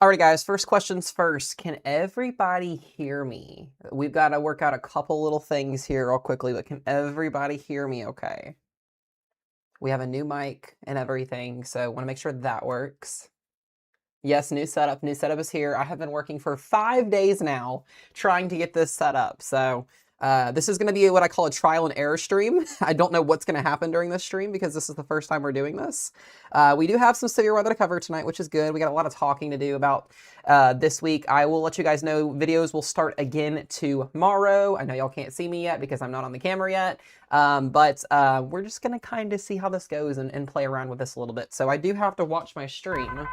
Alright guys, first questions first. Can everybody hear me? We've got to work out a couple little things here real quickly, but can everybody hear me okay? We have a new mic and everything, so want to make sure that works. Yes, new setup. New setup is here. I have been working for 5 days now trying to get this set up. So this is going to be what I call a trial and error stream. I don't know what's going to happen during this stream because this is the first time we're doing this. We do have some severe weather to cover tonight, which is good. We got a lot of talking to do about this week. I will let you guys know videos will start again tomorrow. I know y'all can't see me yet because I'm not on the camera yet. But we're just going to kind of see how this goes and play around with this a little bit. So I do have to watch my stream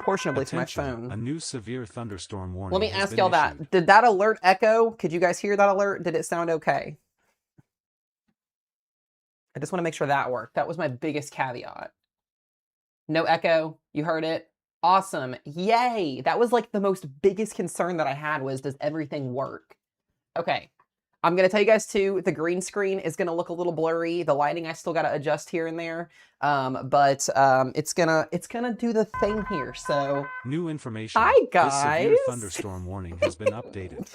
portionably to my phone. A new severe thunderstorm warning. Let me ask y'all that. Did that alert echo? Could you guys hear that alert? Did it sound okay? I just want to make sure that worked. That was my biggest caveat. No echo. You heard it? Awesome. Yay. That was like the most biggest concern that I had was, does everything work? Okay. I'm going to tell you guys too, the green screen is going to look a little blurry. The lighting I still got to adjust here and there. But it's gonna do the thing here. So new information. Hi guys. This severe thunderstorm warning has been updated.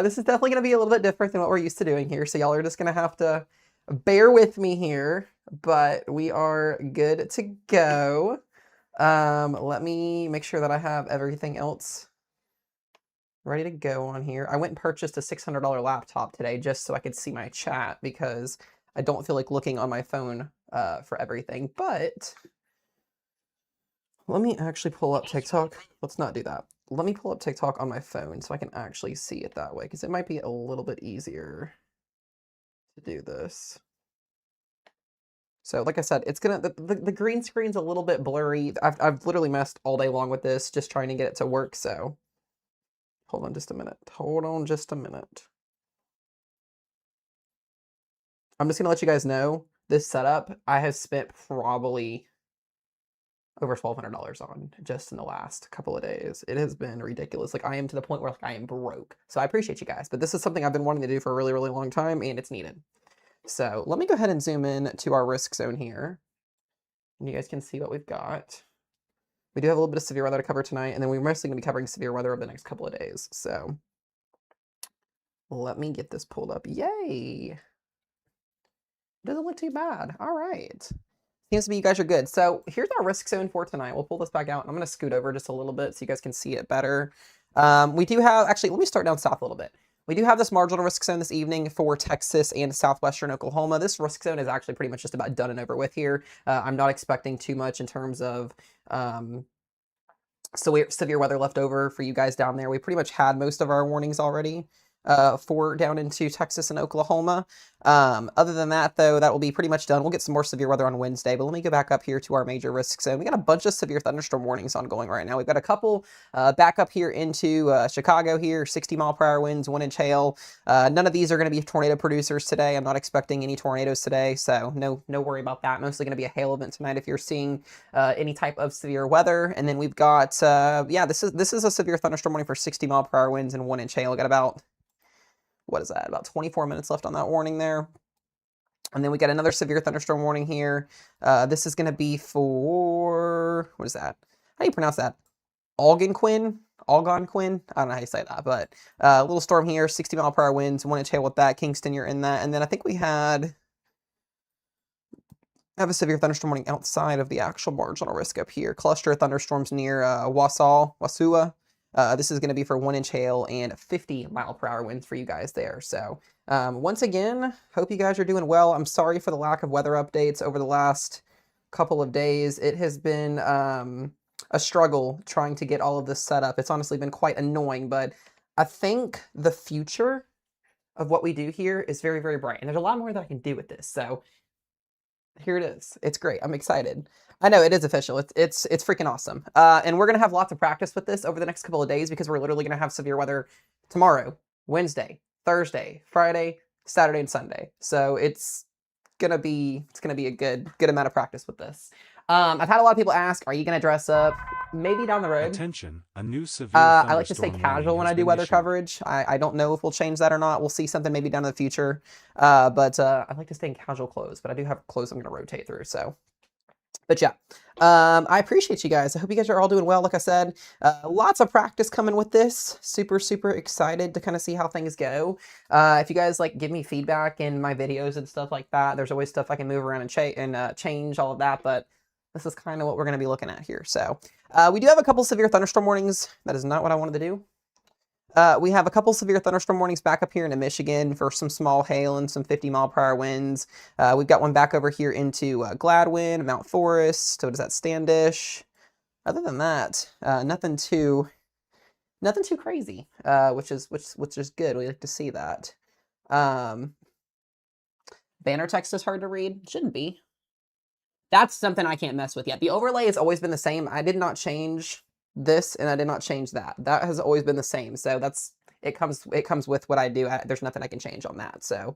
This is definitely going to be a little bit different than what we're used to doing here. So y'all are just going to have to bear with me here, but we are good to go. Let me make sure that I have everything else ready to go on here. I went and purchased a $600 laptop today just so I could see my chat because I don't feel like looking on my phone for everything. But let me actually pull up TikTok. Let's not do that. Let me pull up TikTok on my phone so I can actually see it that way because it might be a little bit easier to do this. So like I said, it's gonna the green screen's a little bit blurry. I've literally messed all day long with this just trying to get it to work. So hold on just a minute. Hold on just a minute. I'm just going to let you guys know, this setup, I have spent probably over $1,200 on just in the last couple of days. It has been ridiculous. Like, I am to the point where like, I am broke. So I appreciate you guys. But this is something I've been wanting to do for a really, really long time, and it's needed. So let me go ahead and zoom in to our risk zone here. And you guys can see what we've got. We do have a little bit of severe weather to cover tonight, and then we're mostly going to be covering severe weather over the next couple of days. So let me get this pulled up. Yay! Doesn't look too bad. All right. Seems to be you guys are good. So here's our risk zone for tonight. We'll pull this back out. I'm going to scoot over just a little bit so you guys can see it better. We do have, actually, let me start down south a little bit. We do have this marginal risk zone this evening for Texas and southwestern Oklahoma. This risk zone is actually pretty much just about done and over with here. I'm not expecting too much in terms of severe weather left over for you guys down there. We pretty much had most of our warnings already for down into Texas and Oklahoma. Other than that, though, that will be pretty much done. We'll get some more severe weather on Wednesday, but let me go back up here to our major risk zone. We got a bunch of severe thunderstorm warnings ongoing right now. We've got a couple back up here into Chicago here, 60-mile-per-hour winds, 1-inch hail. None of these are going to be tornado producers today. I'm not expecting any tornadoes today, so no worry about that. Mostly going to be a hail event tonight if you're seeing any type of severe weather. And then we've got, yeah, this is a severe thunderstorm warning for 60-mile-per-hour winds and 1-inch hail. We got about, what is that, about 24 minutes left on that warning there. And then we got another severe thunderstorm warning here. This is going to be for, what is that? How do you pronounce that? Algonquin? Algonquin? I don't know how you say that, but a little storm here, 60-mile-per-hour winds, 1-inch hail with that. Kingston, you're in that. And then I think we have a severe thunderstorm warning outside of the actual marginal risk up here. Cluster of thunderstorms near Wasua. This is going to be for 1-inch hail and 50-mile-per-hour winds for you guys there. So once again, hope you guys are doing well. I'm sorry for the lack of weather updates over the last couple of days. It has been a struggle trying to get all of this set up. It's honestly been quite annoying, but I think the future of what we do here is very, very bright. And there's a lot more that I can do with this. So here it is. It's great. I'm excited. I know it is official. It's freaking awesome. And we're going to have lots of practice with this over the next couple of days because we're literally going to have severe weather tomorrow, Wednesday, Thursday, Friday, Saturday, and Sunday. So it's going to be a good amount of practice with this. I've had a lot of people ask, are you going to dress up? Maybe down the road. Attention, a new severe I like to stay casual when I do weather coverage. I don't know if we'll change that or not. We'll see something maybe down in the future. But I like to stay in casual clothes, but I do have clothes I'm going to rotate through. So But yeah, I appreciate you guys. I hope you guys are all doing well. Like I said, lots of practice coming with this. Super, super excited to kind of see how things go. If you guys like give me feedback in my videos and stuff like that, there's always stuff I can move around and change all of that. But this is kind of what we're going to be looking at here. So we do have a couple severe thunderstorm warnings. That is not what I wanted to do. We have a couple severe thunderstorm warnings back up here into Michigan for some small hail and some 50-mile-per-hour winds. We've got one back over here into Gladwin, Mount Forest. So what is that, Standish? Other than that, nothing too crazy, which is good. We like to see that. Banner text is hard to read. Shouldn't be. That's something I can't mess with yet. The overlay has always been the same. I did not change this and I did not change that. That has always been the same. So that's it comes with what I do. There's nothing I can change on that. So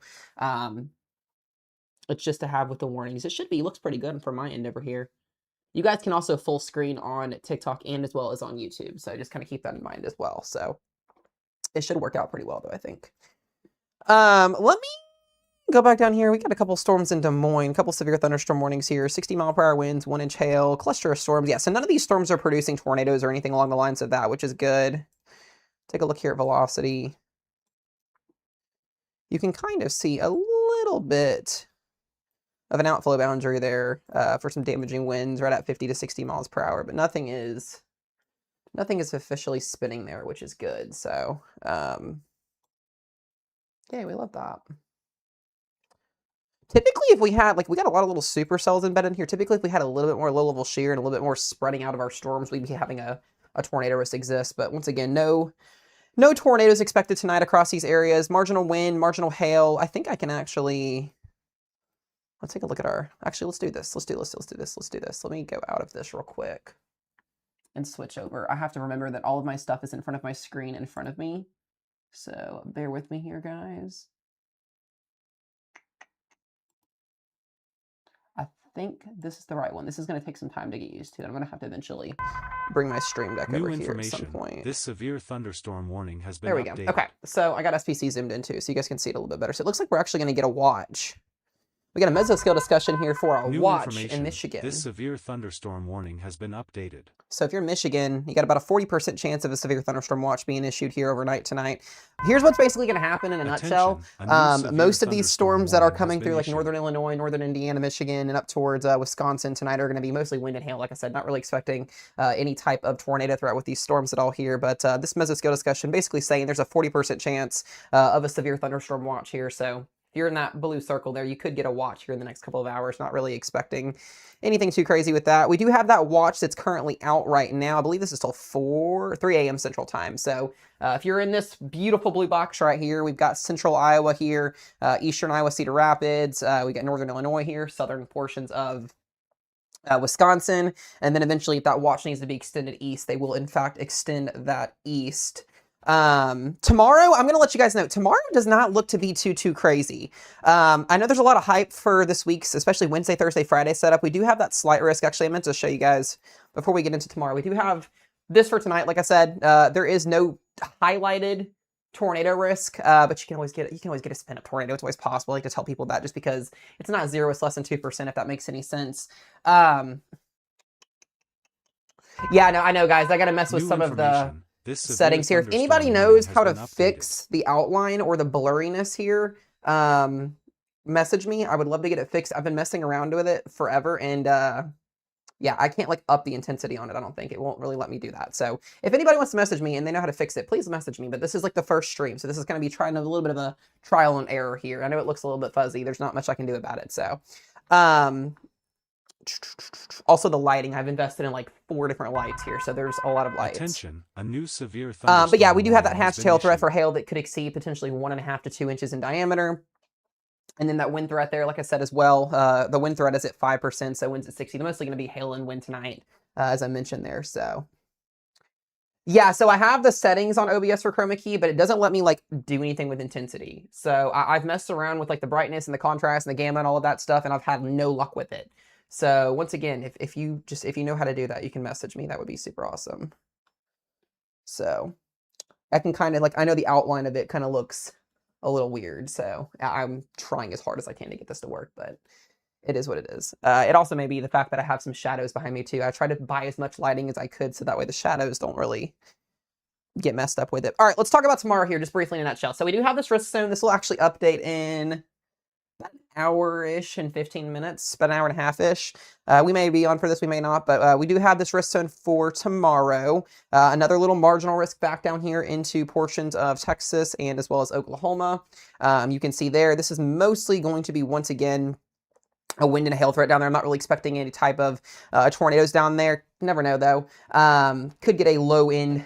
it's just to have with the warnings. It should be. Looks pretty good from my end over here. You guys can also full screen on TikTok and as well as on YouTube. So just kind of keep that in mind as well. So it should work out pretty well though, I think. Let me go back down here. We got a couple storms in Des Moines, a couple severe thunderstorm warnings here, 60-mile-per-hour winds, 1-inch hail, cluster of storms. Yeah, so none of these storms are producing tornadoes or anything along the lines of that, which is good. Take a look here at velocity. You can kind of see a little bit of an outflow boundary there for some damaging winds right at 50 to 60 miles per hour, but nothing is officially spinning there, which is good. So, yeah, we love that. Typically, if we had, like, we got a lot of little supercells embedded in here. Typically, if we had a little bit more low-level shear and a little bit more spreading out of our storms, we'd be having a tornado risk exist. But once again, no tornadoes expected tonight across these areas. Marginal wind, marginal hail. I think I can actually... Let's take a look at our... Actually, let's do this. Let's do this. Let me go out of this real quick and switch over. I have to remember that all of my stuff is in front of my screen in front of me. So bear with me here, guys. I think this is the right one. This is going to take some time to get used to. I'm going to have to eventually bring my stream deck over here at some point. This severe thunderstorm warning has been updated. There we go. Okay, so I got SPC zoomed in too, so you guys can see it a little bit better. So it looks like we're actually going to get a watch. We got a mesoscale discussion here for a watch in Michigan. This severe thunderstorm warning has been updated. So if you're in Michigan, you got about a 40% chance of a severe thunderstorm watch being issued here overnight tonight. Here's what's basically going to happen in a nutshell. Most of these storms that are coming through like northern Illinois, northern Indiana, Michigan, and up towards Wisconsin tonight are going to be mostly wind and hail. Like I said, not really expecting any type of tornado threat with these storms at all here. But this mesoscale discussion basically saying there's a 40% chance of a severe thunderstorm watch here. So you're in that blue circle there, you could get a watch here in the next couple of hours. Not really expecting anything too crazy with that. We do have that watch that's currently out right now. I believe this is till 3 a.m. Central Time. So if you're in this beautiful blue box right here, we've got central Iowa here, eastern Iowa, Cedar Rapids. We got northern Illinois here, southern portions of Wisconsin. And then eventually if that watch needs to be extended east, they will in fact extend that east. Tomorrow, I'm going to let you guys know, tomorrow does not look to be too crazy. I know there's a lot of hype for this week's, especially Wednesday, Thursday, Friday setup. We do have that slight risk. Actually, I meant to show you guys before we get into tomorrow. We do have this for tonight. Like I said, there is no highlighted tornado risk, but you can always get a spin up tornado. It's always possible. I like to tell people that just because it's not 0, it's less than 2%, if that makes any sense. Yeah, no, I know, guys. I got to mess with some of the settings here. If anybody knows how to fix the outline or the blurriness here, message me. I would love to get it fixed. I've been messing around with it forever, and yeah, I can't like up the intensity on it. I don't think it won't really let me do that. So if anybody wants to message me and they know how to fix it, please message me. But this is like the first stream, so this is going to be trying a little bit of a trial and error here. I know it looks a little bit fuzzy. There's not much I can do about it. So also the lighting, I've invested in like 4 different lights here, so there's a lot of lights. Attention, a new severe thunderstorm. But yeah, we do have that hatch tail threat for hail that could exceed potentially 1.5 to 2 inches in diameter. And then that wind threat there, like I said as well, the wind threat is at 5%, so wind's at 60. They're mostly going to be hail and wind tonight, as I mentioned there. So yeah, so I have the settings on OBS for chroma key, but it doesn't let me like do anything with intensity. So I've messed around with like the brightness and the contrast and the gamma and all of that stuff, and I've had no luck with it. So once again, if you know how to do that, you can message me. That would be super awesome. So I can kind of like, I know the outline of it kind of looks a little weird, so I'm trying as hard as I can to get this to work, but It is what it is. It also may be the fact that I have some shadows behind me too. I tried to buy as much lighting as I could so that way the shadows don't really get messed up with it. All right, let's talk about tomorrow here just briefly in a nutshell. So we do have this risk zone. This will actually update in about an hour-ish and 15 minutes, about an hour and a half-ish. We may be on for this, we may not, but we do have this risk zone for tomorrow. Another little marginal risk back down here into portions of Texas and as well as Oklahoma. You can see there, this is mostly going to be, once again, a wind and a hail threat down there. I'm not really expecting any type of tornadoes down there. Never know, though. Could get a low end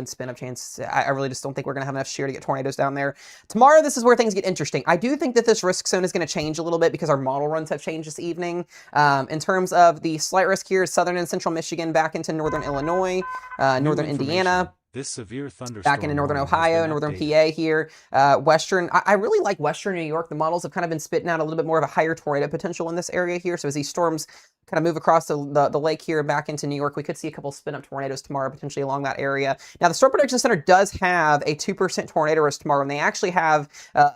spin up chance. I really just don't think we're going to have enough shear to get tornadoes down there. Tomorrow, this is where things get interesting. I do think that this risk zone is going to change a little bit because our model runs have changed this evening. In terms of the slight risk here, southern and central Michigan back into northern Illinois, northern Indiana. This severe thunderstorm Back into northern Ohio, northern PA here, western. I really like western New York. The models have kind of been spitting out a little bit more of a higher tornado potential in this area here. So as these storms kind of move across the lake here and back into New York, we could see a couple spin-up tornadoes tomorrow, potentially along that area. Now, the Storm Prediction Center does have a 2% tornado risk tomorrow, and they actually have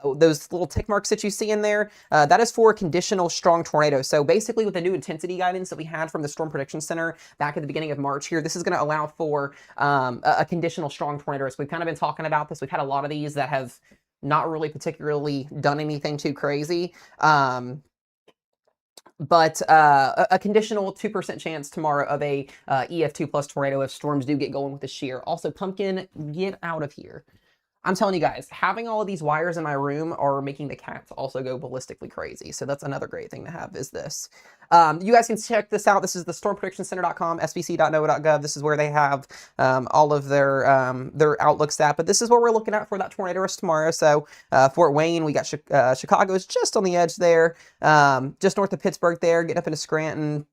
those little tick marks that you see in there. That is for conditional strong tornadoes. So basically, with the new intensity guidance that we had from the Storm Prediction Center back at the beginning of March here, this is going to allow for a conditional strong tornado risk. We've kind of been talking about this. We've had a lot of these that have not really particularly done anything too crazy. But a conditional 2% chance tomorrow of a EF2 plus tornado if storms do get going with the shear. Also, Pumpkin, get out of here. I'm telling you guys, having all of these wires in my room are making the cats also go ballistically crazy. So that's another great thing to have is this. You guys can check this out. This is the stormpredictioncenter.com, sbc.nova.gov. This is where they have all of their outlook stat. But this is what we're looking at for that tornado risk tomorrow. So Fort Wayne, we got Chicago is just on the edge there, just north of Pittsburgh there, getting up into Scranton.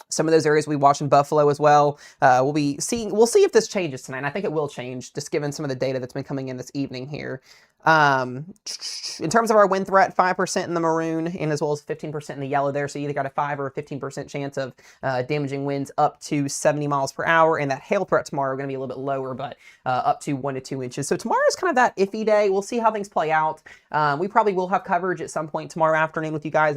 Some of those areas we watch in Buffalo as well. We'll see if this changes tonight. And I think it will change, just given some of the data that's been coming in this evening here. In terms of our wind threat, 5% in the maroon and as well as 15% in the yellow there. So you either got a 5 or a 15% chance of damaging winds up to 70 miles per hour. And that hail threat tomorrow are going to be a little bit lower, but up to 1 to 2 inches. So tomorrow is kind of that iffy day. We'll see how things play out. We probably will have coverage at some point tomorrow afternoon with you guys.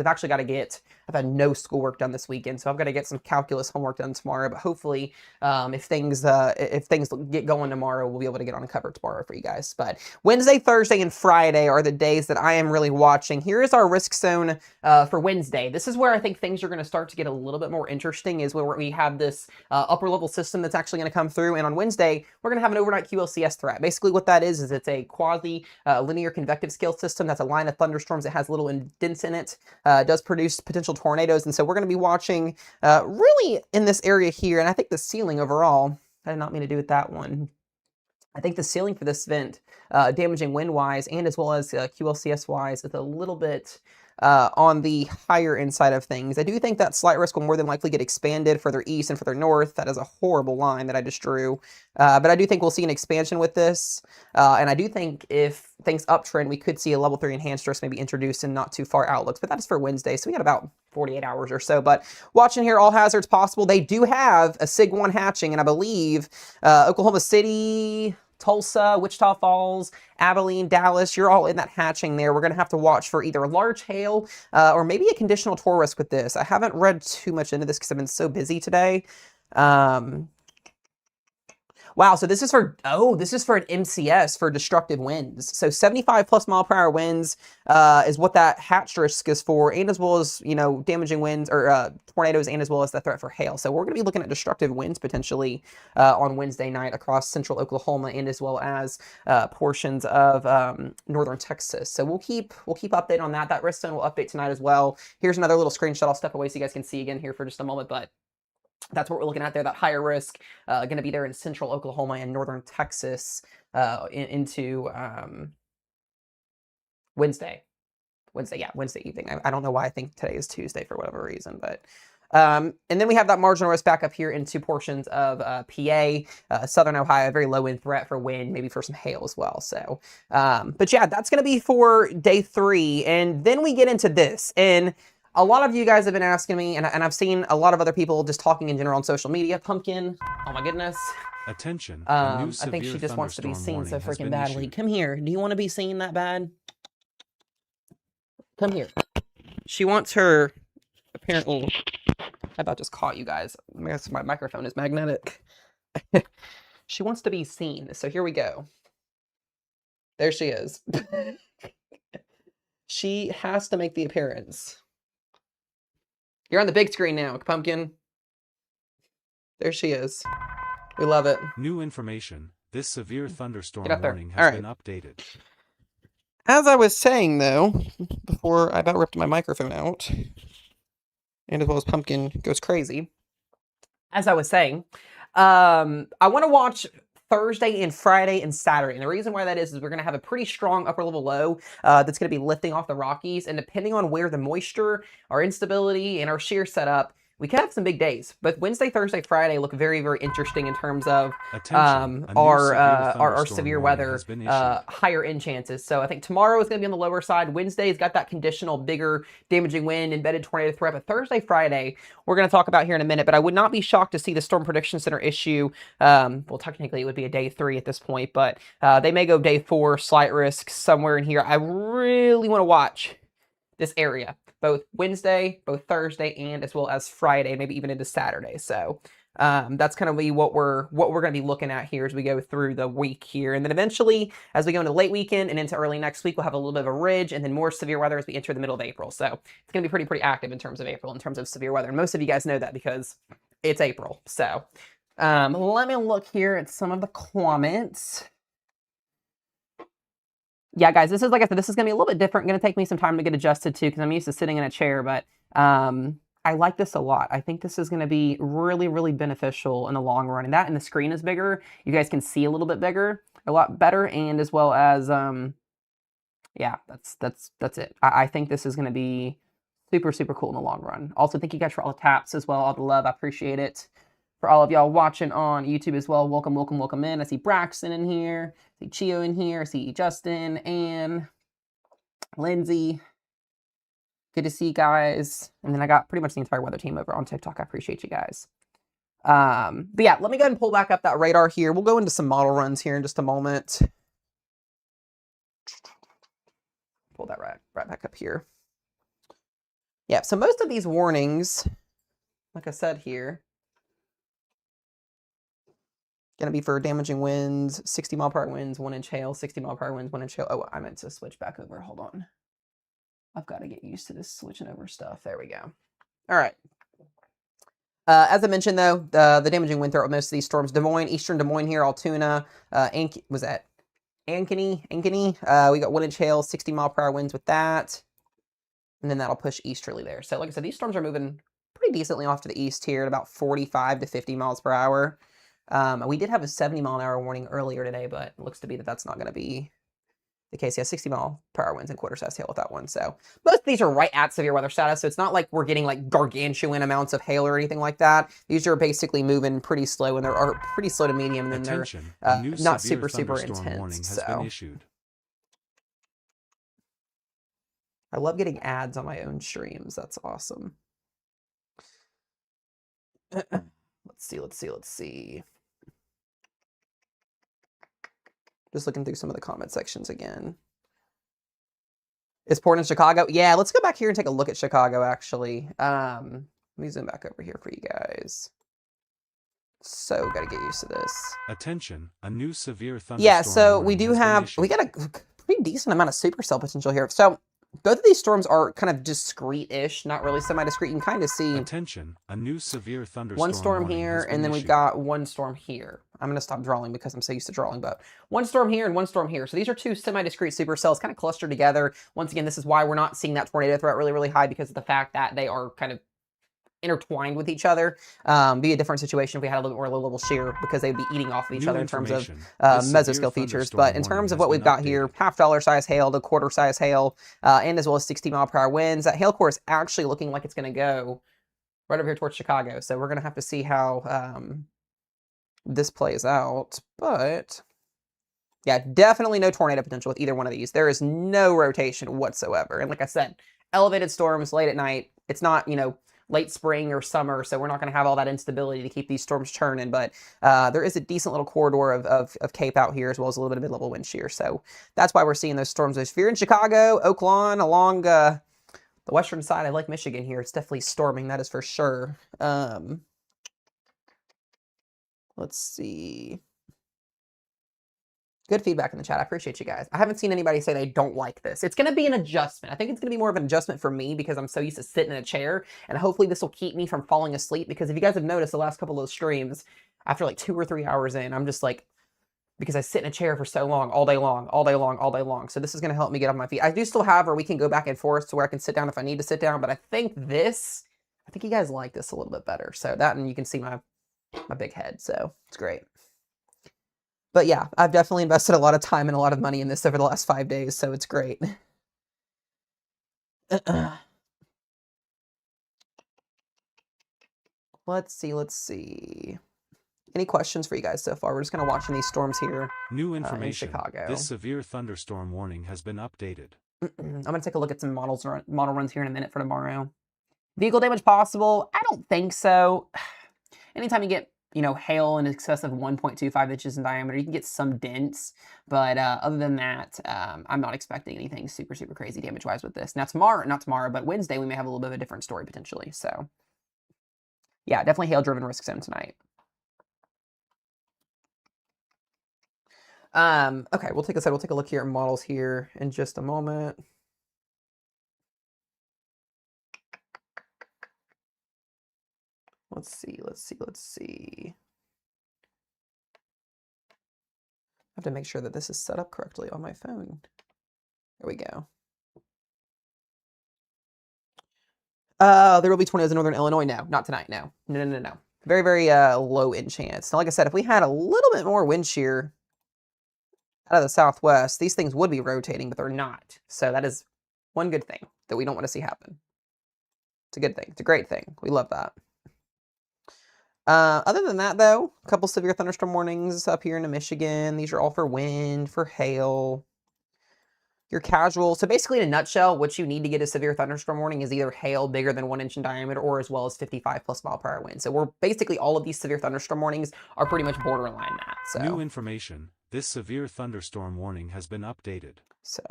I've had no schoolwork done this weekend, so I've got to get some calculus homework done tomorrow. But hopefully, if things get going tomorrow, we'll be able to get on cover tomorrow for you guys. But Wednesday, Thursday, and Friday are the days that I am really watching. Here is our risk zone for Wednesday. This is where I think things are going to start to get a little bit more interesting, is where we have this upper level system that's actually going to come through. And on Wednesday, we're going to have an overnight QLCS threat. Basically what that is it's a quasi linear convective scale system. That's a line of thunderstorms that has little indents in it. Does produce potential tornadoes. And so we're going to be watching really in this area here. And I think the ceiling overall, I did not mean to do with that one. I think the ceiling for this event, damaging wind-wise and as well as QLCS-wise, is a little bit on the higher end side of things. I do think that slight risk will more than likely get expanded further east and further north. That is a horrible line that I just drew. But I do think we'll see an expansion with this. And I do think if things uptrend, we could see a level 3 enhanced risk maybe introduced in not too far outlooks. But that is for Wednesday, so we got about 48 hours or so. But watching here, all hazards possible. They do have a SIG 1 hatching, and I believe Oklahoma City, Tulsa, Wichita Falls, Abilene, Dallas, you're all in that hatching there. We're going to have to watch for either a large hail or maybe a conditional tornado risk with this. I haven't read too much into this because I've been so busy today. Wow, so this is for an MCS for destructive winds. So 75 plus mile per hour winds is what that hatch risk is for, and as well as, damaging winds or tornadoes, and as well as the threat for hail. So we're going to be looking at destructive winds potentially on Wednesday night across central Oklahoma and as well as portions of northern Texas. So we'll keep update on that. That risk zone will update tonight as well. Here's another little screenshot. I'll step away so you guys can see again here for just a moment, but that's what we're looking at there. That higher risk going to be there in central Oklahoma and northern Texas into Wednesday evening. I don't know why I think today is Tuesday for whatever reason, but and then we have that marginal risk back up here into portions of PA, southern Ohio, very low wind threat for wind, maybe for some hail as well. So, but yeah, that's going to be for day 3, and then we get into this. And a lot of you guys have been asking me, and I've seen a lot of other people just talking in general on social media. Pumpkin, oh my goodness. Attention. I think she just wants to be seen so freaking badly. Come here. Do you want to be seen that bad? Come here. She wants her apparently, I about just caught you guys. I guess my microphone is magnetic. She wants to be seen, so here we go. There she is. She has to make the appearance. You're on the big screen now, Pumpkin. There she is. We love it. New information. This severe Get thunderstorm up there. warning All has right. been updated. As I was saying, though, before I about ripped my microphone out, and as well as Pumpkin goes crazy, as I was saying, I want to watch Thursday and Friday and Saturday. And the reason why that is we're going to have a pretty strong upper level low that's going to be lifting off the Rockies. And depending on where the moisture, our instability, and our shear setup, we could have some big days. But Wednesday, Thursday, Friday look very, very interesting in terms of our severe weather, higher end chances. So I think tomorrow is going to be on the lower side. Wednesday's got that conditional, bigger, damaging wind, embedded tornado threat. But Thursday, Friday, we're going to talk about here in a minute. But I would not be shocked to see the Storm Prediction Center issue. Well, technically, it would be a day 3 at this point. But they may go day 4, slight risk somewhere in here. I really want to watch this area, both Wednesday, both Thursday, and as well as Friday, maybe even into Saturday. So that's kind of what we're going to be looking at here as we go through the week here. And then eventually, as we go into late weekend and into early next week, we'll have a little bit of a ridge and then more severe weather as we enter the middle of April. So it's going to be pretty active in terms of April, in terms of severe weather. And most of you guys know that because it's April. So let me look here at some of the comments. Yeah, guys, this is, like I said, this is going to be a little bit different. Going to take me some time to get adjusted to because I'm used to sitting in a chair, but I like this a lot. I think this is going to be really beneficial in the long run. And that, and the screen is bigger. You guys can see a little bit bigger, a lot better, and as well as, yeah, that's it. I think this is going to be super cool in the long run. Also, thank you guys for all the taps as well, all the love. I appreciate it. For all of y'all watching on YouTube as well, welcome in. I see Braxton in here. I see Chio in here. I see Justin, Ann, Lindsay. Good to see you guys. And then I got pretty much the entire weather team over on TikTok. I appreciate you guys. But yeah, let me go ahead and pull back up that radar here. We'll go into some model runs here in just a moment. Pull that right back up here. Yeah, so most of these warnings, like I said here, going to be for damaging winds, 60 mile per hour winds, 1 inch hail, 60 mile per hour winds, 1 inch hail. Oh, I meant to switch back over. Hold on. I've got to get used to this switching over stuff. There we go. All right. As I mentioned, though, the damaging wind threat with most of these storms, Des Moines, eastern Des Moines here, Altoona, was that Ankeny? We got 1 inch hail, 60 mile per hour winds with that. And then that'll push easterly there. So like I said, these storms are moving pretty decently off to the east here at about 45 to 50 miles per hour. We did have a 70 mile an hour warning earlier today, but it looks to be that that's not going to be the case. Yeah, 60 mile per hour winds and quarter-sized hail with that one. So most of these are right at severe weather status, so it's not like we're getting like gargantuan amounts of hail or anything like that. These are basically moving pretty slow, and they're pretty slow to medium, and then they're not super intense. So I love getting ads on my own streams. That's awesome. Let's see. Just looking through some of the comment sections again. Is Portland Chicago? Yeah, let's go back here and take a look at Chicago, actually. Let me zoom back over here for you guys. So, gotta get used to this. Attention, a new severe thunderstorm. Yeah, so we warning do has been have, issued. we got a pretty decent amount of supercell potential here. So, both of these storms are kind of discrete-ish, not really semi-discrete. You can kind of see Attention, a new severe thunderstorm one storm warning here, has been and then we've issued. got one storm here. I'm going to stop drawing because I'm so used to drawing, but one storm here and one storm here. So these are two semi-discrete supercells kind of clustered together. Once again, this is why we're not seeing that tornado threat really high, because of the fact that they are kind of intertwined with each other. Be a different situation if we had a little bit more low-level shear, because they'd be eating off of each New other in terms of information. This mesoscale severe features. thunderstorm But in warning terms of has what we've been got here, updated. $half size hail to quarter size hail, and as well as 60 mile per hour winds. That hail core is actually looking like it's going to go right over here towards Chicago. So we're going to have to see how this plays out. But yeah, definitely no tornado potential with either one of these. There is no rotation whatsoever. And like I said, elevated storms late at night. It's not, late spring or summer, so we're not going to have all that instability to keep these storms churning. But there is a decent little corridor of cape out here, as well as a little bit of mid-level wind shear. So that's why we're seeing those storms. If you're in Chicago, Oakland, along the western side, I like Michigan here. It's definitely storming, that is for sure. Let's see. Good feedback in the chat. I appreciate you guys. I haven't seen anybody say they don't like this. It's going to be an adjustment. I think it's going to be more of an adjustment for me because I'm so used to sitting in a chair. And hopefully this will keep me from falling asleep. Because if you guys have noticed the last couple of streams, after like 2 or 3 hours in, I'm just like, because I sit in a chair for so long, all day long, all day long, all day long. So this is going to help me get off my feet. I do still have where we can go back and forth to where I can sit down if I need to sit down. But I think you guys like this a little bit better. So that, and you can see my big head. So it's great. But yeah, I've definitely invested a lot of time and a lot of money in this over the last 5 days, so it's great. Let's see. Any questions for you guys so far? We're just kind of watching these storms here. New information. In Chicago. This severe thunderstorm warning has been updated. I'm going to take a look at some model runs here in a minute for tomorrow. Vehicle damage possible? I don't think so. Anytime you get hail in excess of 1.25 inches in diameter, you can get some dents, but other than that, I'm not expecting anything super, super crazy damage-wise with this. Now not tomorrow, but Wednesday, we may have a little bit of a different story potentially, so. Yeah, definitely hail-driven risk zone tonight. Okay, we'll take a look here at models here in just a moment. Let's see. I have to make sure that this is set up correctly on my phone. There we go. There will be tornadoes in northern Illinois. No, not tonight. No. Very, very low in chance. Now, like I said, if we had a little bit more wind shear out of the southwest, these things would be rotating, but they're not. So that is one good thing that we don't want to see happen. It's a good thing. It's a great thing. We love that. Other than that, though, a couple severe thunderstorm warnings up here in Michigan. These are all for wind, for hail. Your casual. So basically, in a nutshell, what you need to get a severe thunderstorm warning is either hail bigger than 1 inch in diameter or as well as 55+ mile per hour wind. So we're basically, all of these severe thunderstorm warnings are pretty much borderline that. So. New information. This severe thunderstorm warning has been updated. So.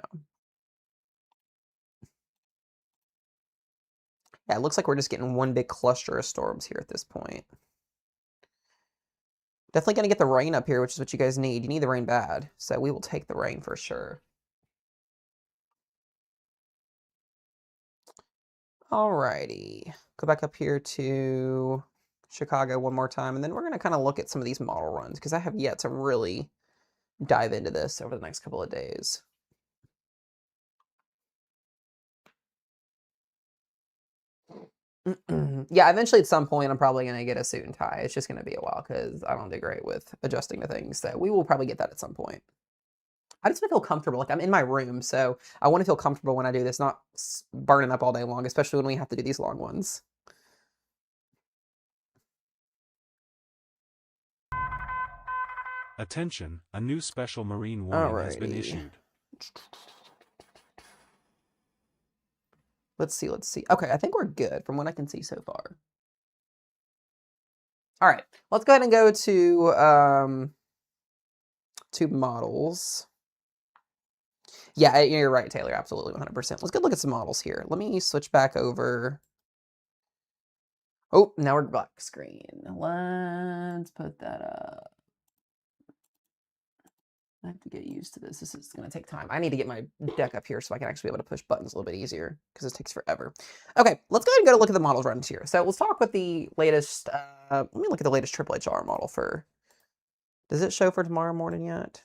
Yeah, it looks like we're just getting one big cluster of storms here at this point. Definitely going to get the rain up here, which is what you guys need. You need the rain bad, so we will take the rain for sure. Alrighty. Go back up here to Chicago one more time, and then we're going to kind of look at some of these model runs, because I have yet to really dive into this over the next couple of days. Yeah, eventually at some point I'm probably going to get a suit and tie. It's just going to be a while because I don't do great with adjusting to things. So we will probably get that at some point. I just want to feel comfortable. Like, I'm in my room, so I want to feel comfortable when I do this, not burning up all day long, especially when we have to do these long ones. Attention, a new special marine warning has been issued. Let's see. Okay, I think we're good from what I can see so far. All right, let's go ahead and go to models. Yeah, you're right, Taylor. Absolutely, 100%. Let's go look at some models here. Let me switch back over. Oh, now we're black screen. Let's put that up. I have to get used to this. This is going to take time. I need to get my deck up here so I can actually be able to push buttons a little bit easier because it takes forever. Okay, let's go ahead and go look at the models runs here. So let's talk with the latest. Let me look at the latest Triple HR model for. Does it show for tomorrow morning yet?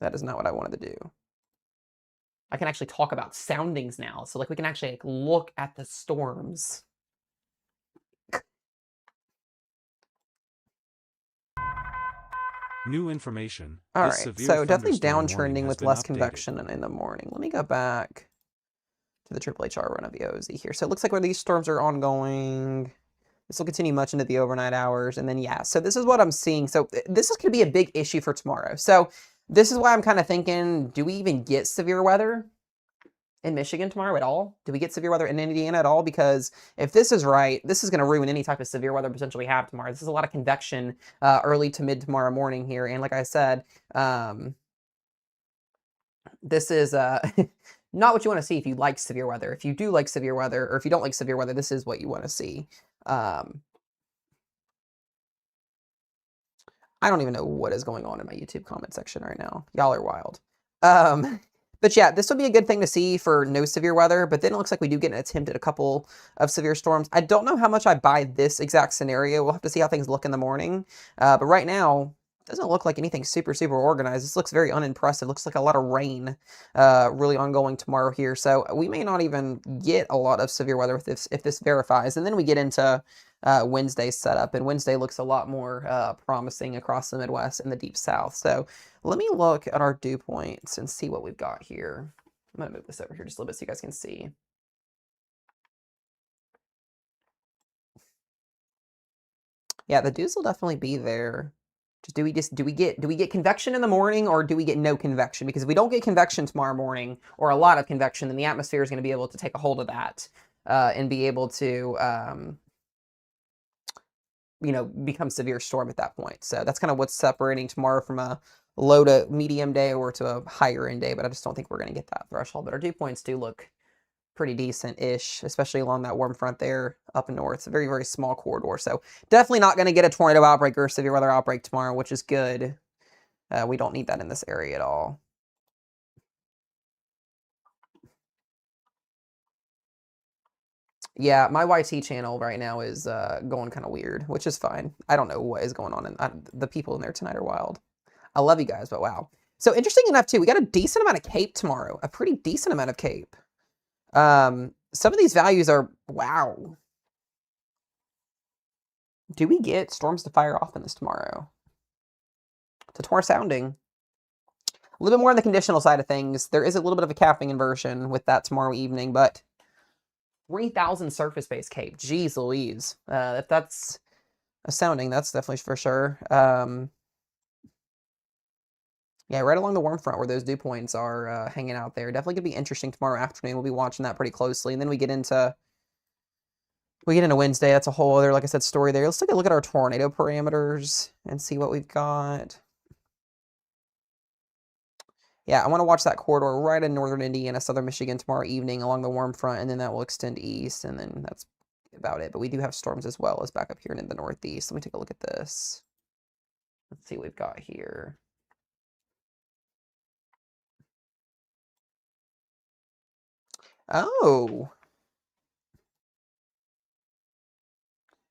That is not what I wanted to do. I can actually talk about soundings now. So like we can actually look at the storms. New information. All right, so definitely downtrending with less convection in the morning. Let me go back to the Triple HR run of the OZ here. So it looks like where these storms are ongoing. This will continue much into the overnight hours. And then, yeah, so this is what I'm seeing. So this is going to be a big issue for tomorrow. So this is why I'm kind of thinking, do we even get severe weather in Michigan tomorrow at all? Do we get severe weather in Indiana at all? Because if this is right, this is going to ruin any type of severe weather potential we have tomorrow. This is a lot of convection early to mid tomorrow morning here. And like I said, this is not what you want to see if you like severe weather. If you do like severe weather, or if you don't like severe weather, this is what you want to see. I don't even know what is going on in my YouTube comment section right now. Y'all are wild. But yeah, this would be a good thing to see for no severe weather, but then it looks like we do get an attempt at a couple of severe storms. I don't know how much I buy this exact scenario. We'll have to see how things look in the morning. But right now, it doesn't look like anything super, super organized. This looks very unimpressive. Looks like a lot of rain really ongoing tomorrow here. So we may not even get a lot of severe weather if this verifies. And then we get into Wednesday's setup, and Wednesday looks a lot more promising across the Midwest and the Deep South. So let me look at our dew points and see what we've got here. I'm going to move this over here just a little bit so you guys can see. Yeah, the dews will definitely be there. Do we get convection in the morning, or do we get no convection? Because if we don't get convection tomorrow morning, or a lot of convection, then the atmosphere is going to be able to take a hold of that and be able to become severe storm at that point. So that's kind of what's separating tomorrow from a low to medium day or to a higher end day, but I just don't think we're going to get that threshold. But our dew points do look pretty decent-ish, especially along that warm front there up north. It's a very, very small corridor. So definitely not going to get a tornado outbreak or a severe weather outbreak tomorrow, which is good. We don't need that in this area at all. Yeah, my YT channel right now is going kind of weird, which is fine. I don't know what is going on, and the people in there tonight are wild. I love you guys, but wow. So interesting enough, too, we got a decent amount of CAPE tomorrow. A pretty decent amount of CAPE. Some of these values are, wow. Do we get storms to fire off in this tomorrow? So tomorrow sounding. A little bit more on the conditional side of things. There is a little bit of a capping inversion with that tomorrow evening, but 3,000 surface-based CAPE. Jeez Louise. If that's a sounding, that's definitely for sure. Yeah, right along the warm front where those dew points are hanging out there. Definitely going to be interesting tomorrow afternoon. We'll be watching that pretty closely. And then we get into Wednesday. That's a whole other, like I said, story there. Let's take a look at our tornado parameters and see what we've got. Yeah, I want to watch that corridor right in northern Indiana, southern Michigan tomorrow evening along the warm front, and then that will extend east, and then that's about it. But we do have storms as well as back up here in the northeast. Let me take a look at this. Let's see what we've got here. Oh.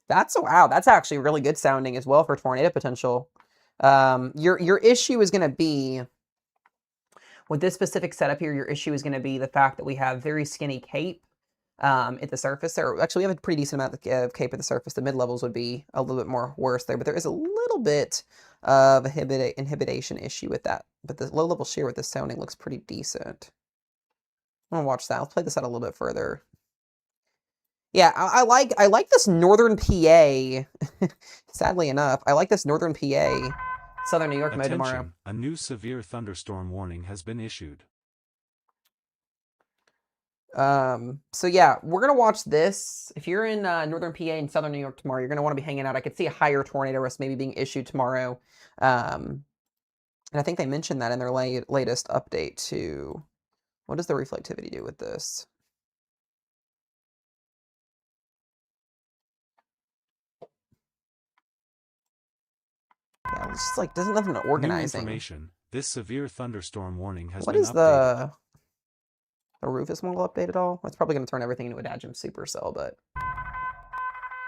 Wow, that's actually really good sounding as well for tornado potential. Your issue is going to be, with this specific setup here, your issue is going to be the fact that we have very skinny CAPE at the surface. Actually, we have a pretty decent amount of CAPE at the surface. The mid-levels would be a little bit more worse there, but there is a little bit of a inhibition issue with that. But the low-level shear with this sounding looks pretty decent. I'm going to watch that. Let's play this out a little bit further. Yeah, I like this northern PA. Sadly enough, I like this northern PA, southern New York mode tomorrow. A new severe thunderstorm warning has been issued. So yeah, we're gonna watch this. If you're in northern PA and southern New York tomorrow, you're gonna want to be hanging out. I could see a higher tornado risk maybe being issued tomorrow. And I think they mentioned that in their latest update too. What does the reflectivity do with this? Yeah, it's just like doesn't nothing organizing. New information. This severe thunderstorm warning has What been is updated. the Rufus model update at all? That's probably going to turn everything into a Dagem supercell, but...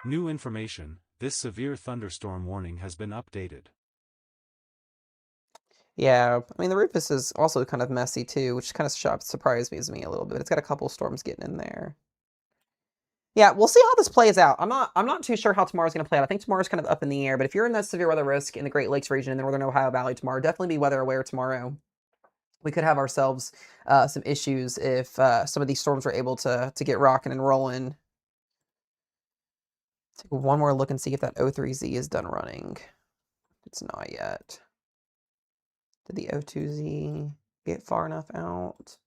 New information. This severe thunderstorm warning has been updated. Yeah, I mean, the Rufus is also kind of messy too, which kind of surprised me a little bit. It's got a couple storms getting in there. Yeah, we'll see how this plays out. I'm not too sure how tomorrow's going to play out. I think tomorrow's kind of up in the air, but if you're in that severe weather risk in the Great Lakes region in the northern Ohio Valley tomorrow, definitely be weather aware tomorrow. We could have ourselves some issues if some of these storms were able to get rocking and rolling. Take one more look and see if that O3Z is done running. It's not yet. Did the O2Z get far enough out?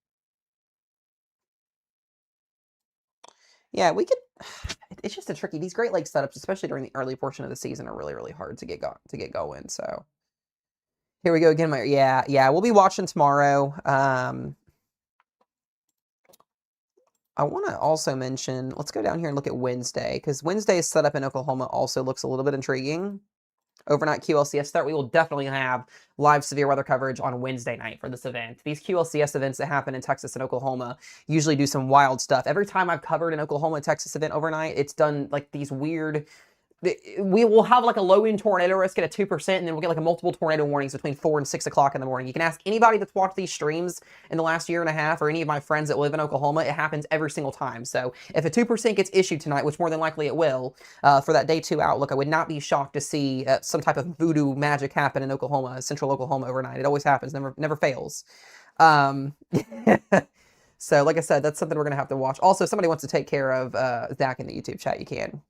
Yeah, we could. It's just a tricky. These Great Lakes setups, especially during the early portion of the season, are really, really hard to get going. So here we go again. Yeah. We'll be watching tomorrow. I want to also mention, let's go down here and look at Wednesday, because Wednesday's setup in Oklahoma also looks a little bit intriguing. Overnight QLCS start. We will definitely have live severe weather coverage on Wednesday night for this event. These QLCS events that happen in Texas and Oklahoma usually do some wild stuff. Every time I've covered an Oklahoma Texas event overnight, it's done like these weird. We will have like a low-end tornado risk at a 2%, and then we'll get like a multiple tornado warnings between 4 and 6 o'clock in the morning. You can ask anybody that's watched these streams in the last year and a half, or any of my friends that live in Oklahoma. It happens every single time. So if a 2% gets issued tonight, which more than likely it will, for that day 2 outlook, I would not be shocked to see some type of voodoo magic happen in Oklahoma, central Oklahoma overnight. It always happens, never fails. So like I said, that's something we're going to have to watch. Also, somebody wants to take care of Zach in the YouTube chat, you can.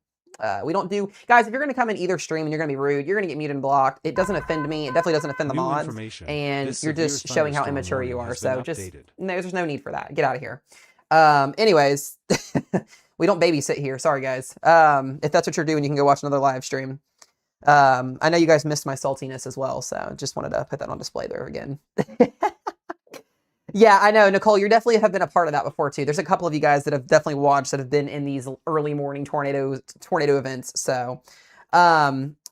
We don't do... Guys, if you're going to come in either stream and you're going to be rude, you're going to get muted and blocked. It doesn't offend me. It definitely doesn't offend the mods. And you're just showing how immature you are. So just... No, there's no need for that. Get out of here. Anyways, we don't babysit here. Sorry, guys. If that's what you're doing, you can go watch another live stream. I know you guys missed my saltiness as well, so just wanted to put that on display there again. Yeah, I know, Nicole, you definitely have been a part of that before, too. There's a couple of you guys that have definitely watched that have been in these early morning tornado events. So,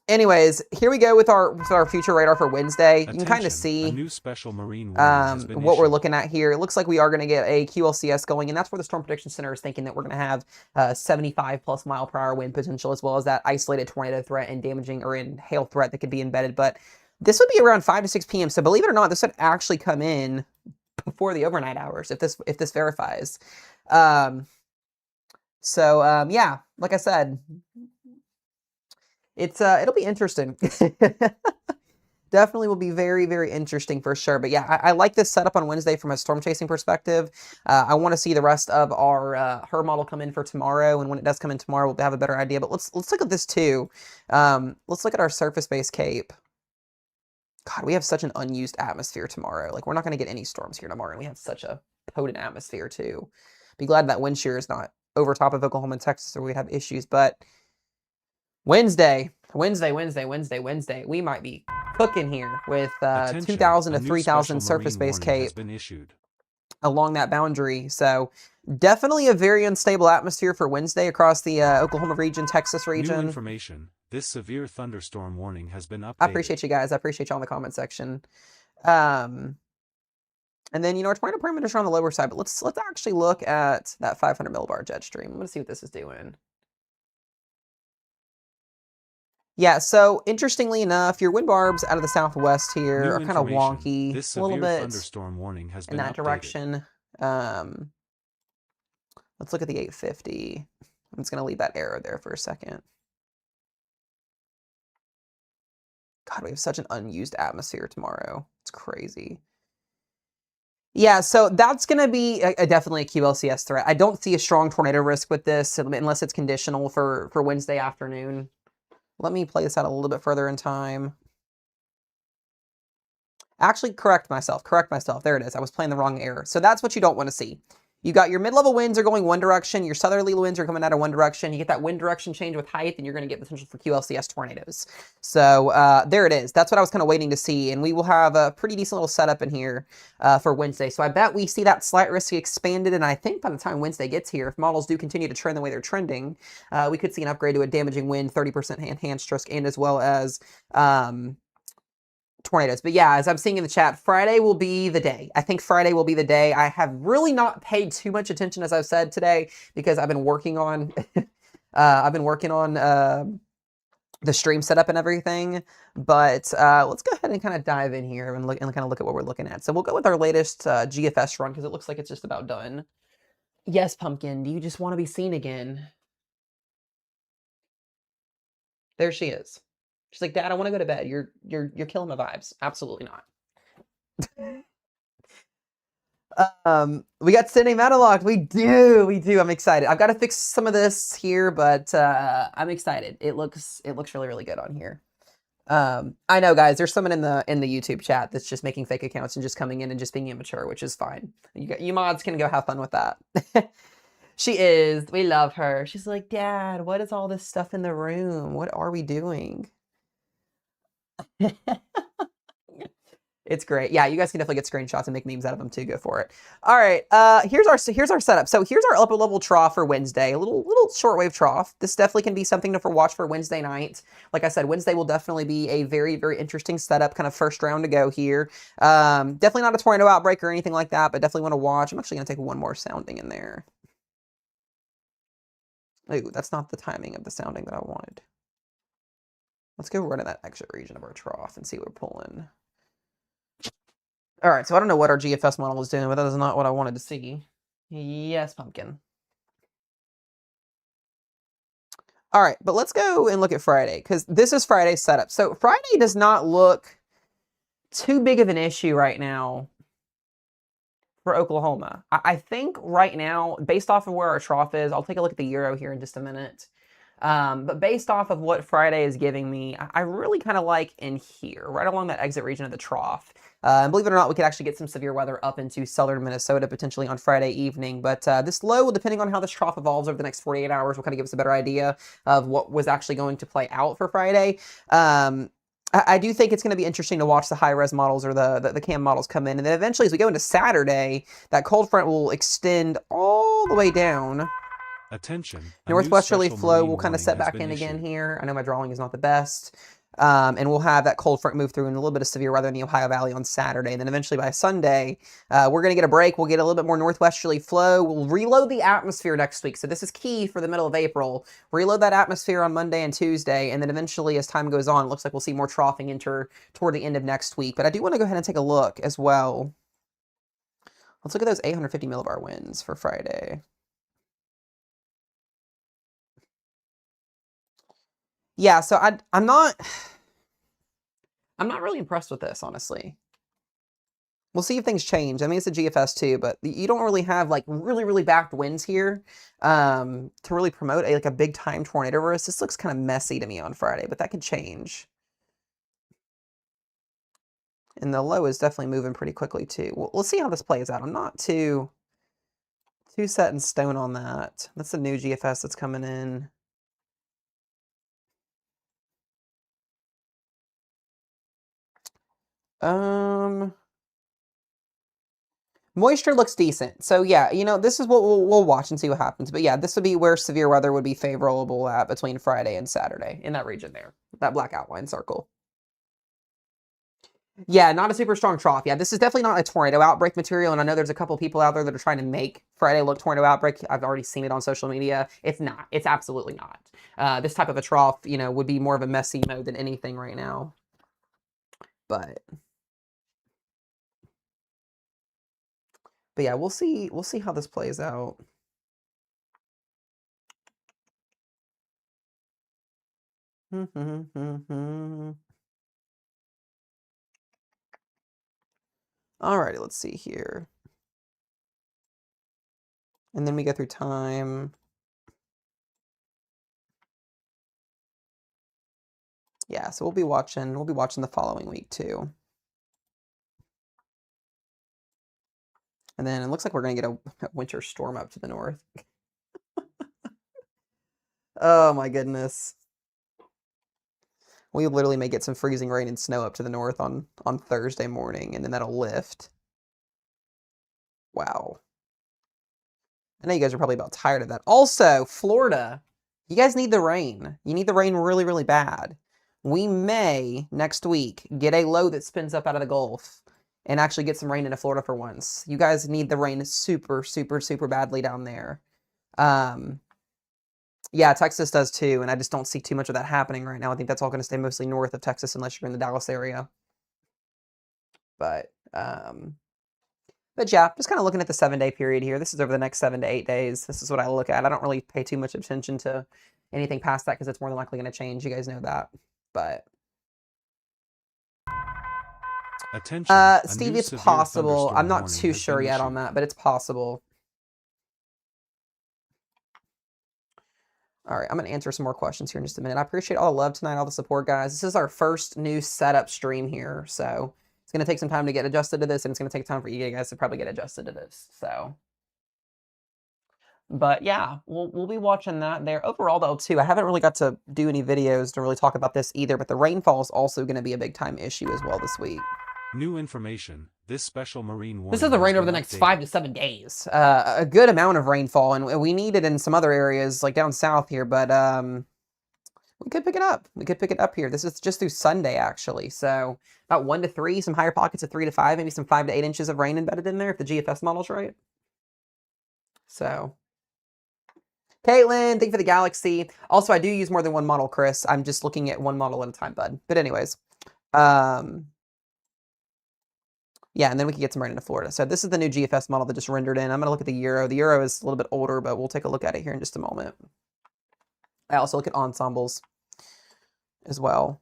anyways, here we go with our future radar for Wednesday. You can kind of see a new special marine what we're looking at here. It looks like we are going to get a QLCS going, and that's where the Storm Prediction Center is thinking that we're going to have 75+ mile per hour wind potential, as well as that isolated tornado threat and damaging or in hail threat that could be embedded. But this would be around 5 to 6 p.m. So believe it or not, this would actually come in before the overnight hours if this verifies. Yeah, like I said, it'll be interesting. Definitely will be very, very interesting for sure. But yeah, I like this setup on Wednesday from a storm chasing perspective. I want to see the rest of our HRRR model come in for tomorrow, and when it does come in tomorrow, we'll have a better idea. But let's look at this too. Let's look at our surface-based cape. God, we have such an unused atmosphere tomorrow. Like, we're not going to get any storms here tomorrow, and we have such a potent atmosphere, too. Be glad that wind shear is not over top of Oklahoma and Texas, or we'd have issues. But Wednesday, we might be cooking here with 2,000 to 3,000 surface-based cape along that boundary. So definitely a very unstable atmosphere for Wednesday across the Oklahoma region, Texas region. New information. This severe thunderstorm warning has been updated. I appreciate you guys. I appreciate you all in the comment section. And then, our tornado parameters are on the lower side, but let's actually look at that 500 millibar jet stream. I'm going to see what this is doing. Yeah, so interestingly enough, your wind barbs out of the southwest here are kind of wonky. This a little bit thunderstorm warning has been in that updated. direction. Let's look at the 850. I'm just going to leave that arrow there for a second. God, we have such an unused atmosphere tomorrow. It's crazy. Yeah, so that's going to be definitely a QLCS threat. I don't see a strong tornado risk with this unless it's conditional for Wednesday afternoon. Let me play this out a little bit further in time. Actually, correct myself. There it is. I was playing the wrong error. So that's what you don't want to see. You got your mid-level winds are going one direction, your southerly winds are coming out of one direction. You get that wind direction change with height, and you're going to get potential for QLCS tornadoes. So there it is. That's what I was kind of waiting to see, and we will have a pretty decent little setup in here for Wednesday. So I bet we see that slight risk expanded, and I think by the time Wednesday gets here, if models do continue to trend the way they're trending, we could see an upgrade to a damaging wind, 30% enhanced risk, and as well as tornadoes. But yeah, as I'm seeing in the chat, Friday will be the day. I think Friday will be the day. I have really not paid too much attention, as I've said today, because I've been working on the stream setup and everything. But let's go ahead and kind of dive in here and kind of look at what we're looking at. So we'll go with our latest GFS run because it looks like it's just about done. Yes, Pumpkin, do you just want to be seen again? There she is. She's like, Dad, I want to go to bed. You're killing my vibes. Absolutely not. We got Cindy Matalocked. We do. I'm excited. I've got to fix some of this here, but I'm excited. It looks really, really good on here. I know, guys. There's someone in the YouTube chat that's just making fake accounts and just coming in and just being immature, which is fine. You mods can go have fun with that. She is. We love her. She's like, Dad, what is all this stuff in the room? What are we doing? It's great. Yeah, you guys can definitely get screenshots and make memes out of them too. Go for it. All right. Here's our setup. So here's our upper level trough for Wednesday. A little shortwave trough. This definitely can be something to watch for Wednesday night. Like I said, Wednesday will definitely be a very, very interesting setup. Kind of first round to go here. Definitely not a tornado outbreak or anything like that, but definitely want to watch. I'm actually gonna take one more sounding in there. Ooh, that's not the timing of the sounding that I wanted. Let's go run in that exit region of our trough and see what we're pulling. All right, so I don't know what our GFS model is doing, but that is not what I wanted to see. Yes, pumpkin. All right, but let's go and look at Friday, because this is Friday's setup. So Friday does not look too big of an issue right now for Oklahoma. I think right now, based off of where our trough is, I'll take a look at the Euro here in just a minute. But based off of what Friday is giving me, I really kind of like in here, right along that exit region of the trough. And believe it or not, we could actually get some severe weather up into southern Minnesota potentially on Friday evening. But this low, depending on how this trough evolves over the next 48 hours, will kind of give us a better idea of what was actually going to play out for Friday. I do think it's going to be interesting to watch the high-res models or the cam models come in. And then eventually, as we go into Saturday, that cold front will extend all the way down. Attention. Northwesterly flow will kind of set back in again here. I know my drawing is not the best. And we'll have that cold front move through and a little bit of severe weather in the Ohio Valley on Saturday. And then eventually by Sunday, we're going to get a break. We'll get a little bit more northwesterly flow. We'll reload the atmosphere next week. So this is key for the middle of April. Reload that atmosphere on Monday and Tuesday. And then eventually, as time goes on, it looks like we'll see more troughing enter toward the end of next week. But I do want to go ahead and take a look as well. Let's look at those 850 millibar winds for Friday. Yeah, so I'm not really impressed with this, honestly. We'll see if things change. I mean, it's a GFS too, but you don't really have like really backed winds here to really promote like a big time tornado risk. This looks kind of messy to me on Friday, but that could change. And the low is definitely moving pretty quickly too. We'll see how this plays out. I'm not too set in stone on that. That's the new GFS that's coming in. Moisture looks decent. So yeah, you know, this is what we'll watch and see what happens. But yeah, this would be where severe weather would be favorable at between Friday and Saturday in that region there, that black outline circle. Yeah, not a super strong trough. Yeah, this is definitely not a tornado outbreak material, and I know there's a couple people out there that are trying to make Friday look tornado outbreak. I've already seen it on social media. It's not. It's absolutely not. This type of a trough, you know, would be more of a messy mode than anything right now. But yeah, we'll see how this plays out. Alrighty, let's see here. And then we go through time. Yeah, so we'll be watching the following week too. And then it looks like we're gonna get a winter storm up to the north. Oh my goodness. We literally may get some freezing rain and snow up to the north on Thursday morning, and then that'll lift. Wow. I know you guys are probably about tired of that. Also, Florida, you guys need the rain. You need the rain really bad. We may, next week, get a low that spins up out of the Gulf and actually get some rain into Florida for once. You guys need the rain super badly down there. Yeah, Texas does too, and I just don't see too much of that happening right now. I think that's all going to stay mostly north of Texas unless you're in the Dallas area. But yeah, just kind of looking at the 7-day period here. This is over the next 7 to 8 days. This is what I look at. I don't really pay too much attention to anything past that because it's more than likely going to change. You guys know that. But attention, Steve, it's possible. I'm not too sure yet on that, but it's possible. All right, I'm going to answer some more questions here in just a minute. I appreciate all the love tonight, all the support, guys. This is our first new setup stream here, so it's going to take some time to get adjusted to this, and it's going to take time for you guys to probably get adjusted to this. So, but yeah, we'll be watching that there. Overall, though, too, I haven't really got to do any videos to really talk about this either, but the rainfall is also going to be a big time issue as well this week. New information. This special marine warning This is the rain has over the been next updated. 5 to 7 days. A good amount of rainfall, and we need it in some other areas, like down south here, but we could pick it up. We could pick it up here. This is just through Sunday, actually. So about 1 to 3, some higher pockets of 3 to 5, maybe some 5 to 8 inches of rain embedded in there if the GFS model's right. So, Caitlin, thank you for the Galaxy. Also, I do use more than one model, Chris. I'm just looking at one model at a time, bud. But anyways, yeah, and then we can get some rain into Florida. So this is the new GFS model that just rendered in. I'm going to look at the Euro. The Euro is a little bit older, but we'll take a look at it here in just a moment. I also look at ensembles as well.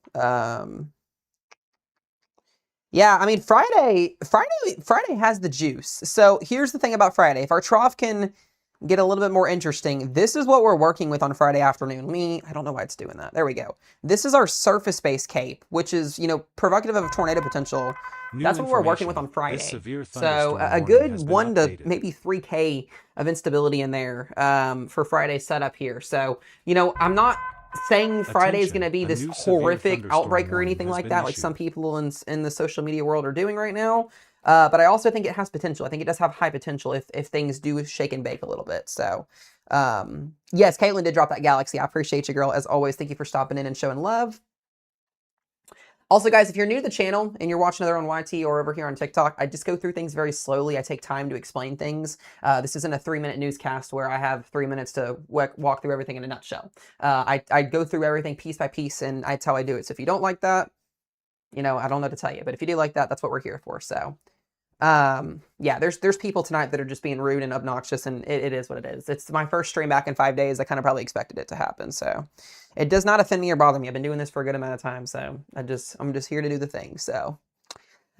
Yeah, I mean, Friday has the juice. So here's the thing about Friday. If our trough can get a little bit more interesting, this is what we're working with on Friday afternoon. I don't know why it's doing that. There we go. This is our surface-based cape, which is, provocative of tornado potential. That's what we're working with on Friday. So a good 1 to maybe 3K of instability in there for Friday's setup here. So, I'm not saying Friday is going to be this horrific outbreak or anything like that, like some people in the social media world are doing right now. But I also think it has potential. I think it does have high potential if things do shake and bake a little bit. So, yes, Caitlin did drop that Galaxy. I appreciate you, girl. As always, thank you for stopping in and showing love. Also, guys, if you're new to the channel and you're watching either on YT or over here on TikTok, I just go through things very slowly. I take time to explain things. This isn't a 3-minute newscast where I have 3 minutes to walk through everything in a nutshell. I go through everything piece by piece, and that's how I do it. So if you don't like that, I don't know what to tell you. But if you do like that, that's what we're here for. So, yeah, there's people tonight that are just being rude and obnoxious, and it is what it is. It's my first stream back in 5 days. I kind of probably expected it to happen. So it does not offend me or bother me. I've been doing this for a good amount of time, so I'm just here to do the thing. So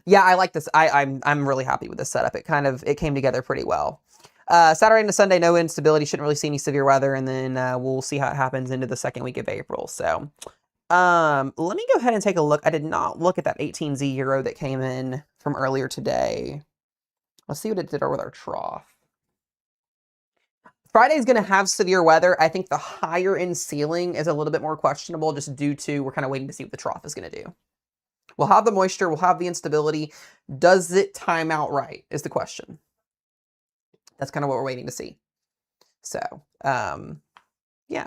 yeah, I like this. I'm really happy with this setup. It came together pretty well. Saturday into Sunday, no instability. Shouldn't really see any severe weather, and then we'll see how it happens into the second week of April. So let me go ahead and take a look. I did not look at that 18Z Euro that came in from earlier today. Let's see what it did with our trough. Friday's going to have severe weather. I think the higher end ceiling is a little bit more questionable just due to we're kind of waiting to see what the trough is going to do. We'll have the moisture. We'll have the instability. Does it time out right is the question. That's kind of what we're waiting to see. So, yeah.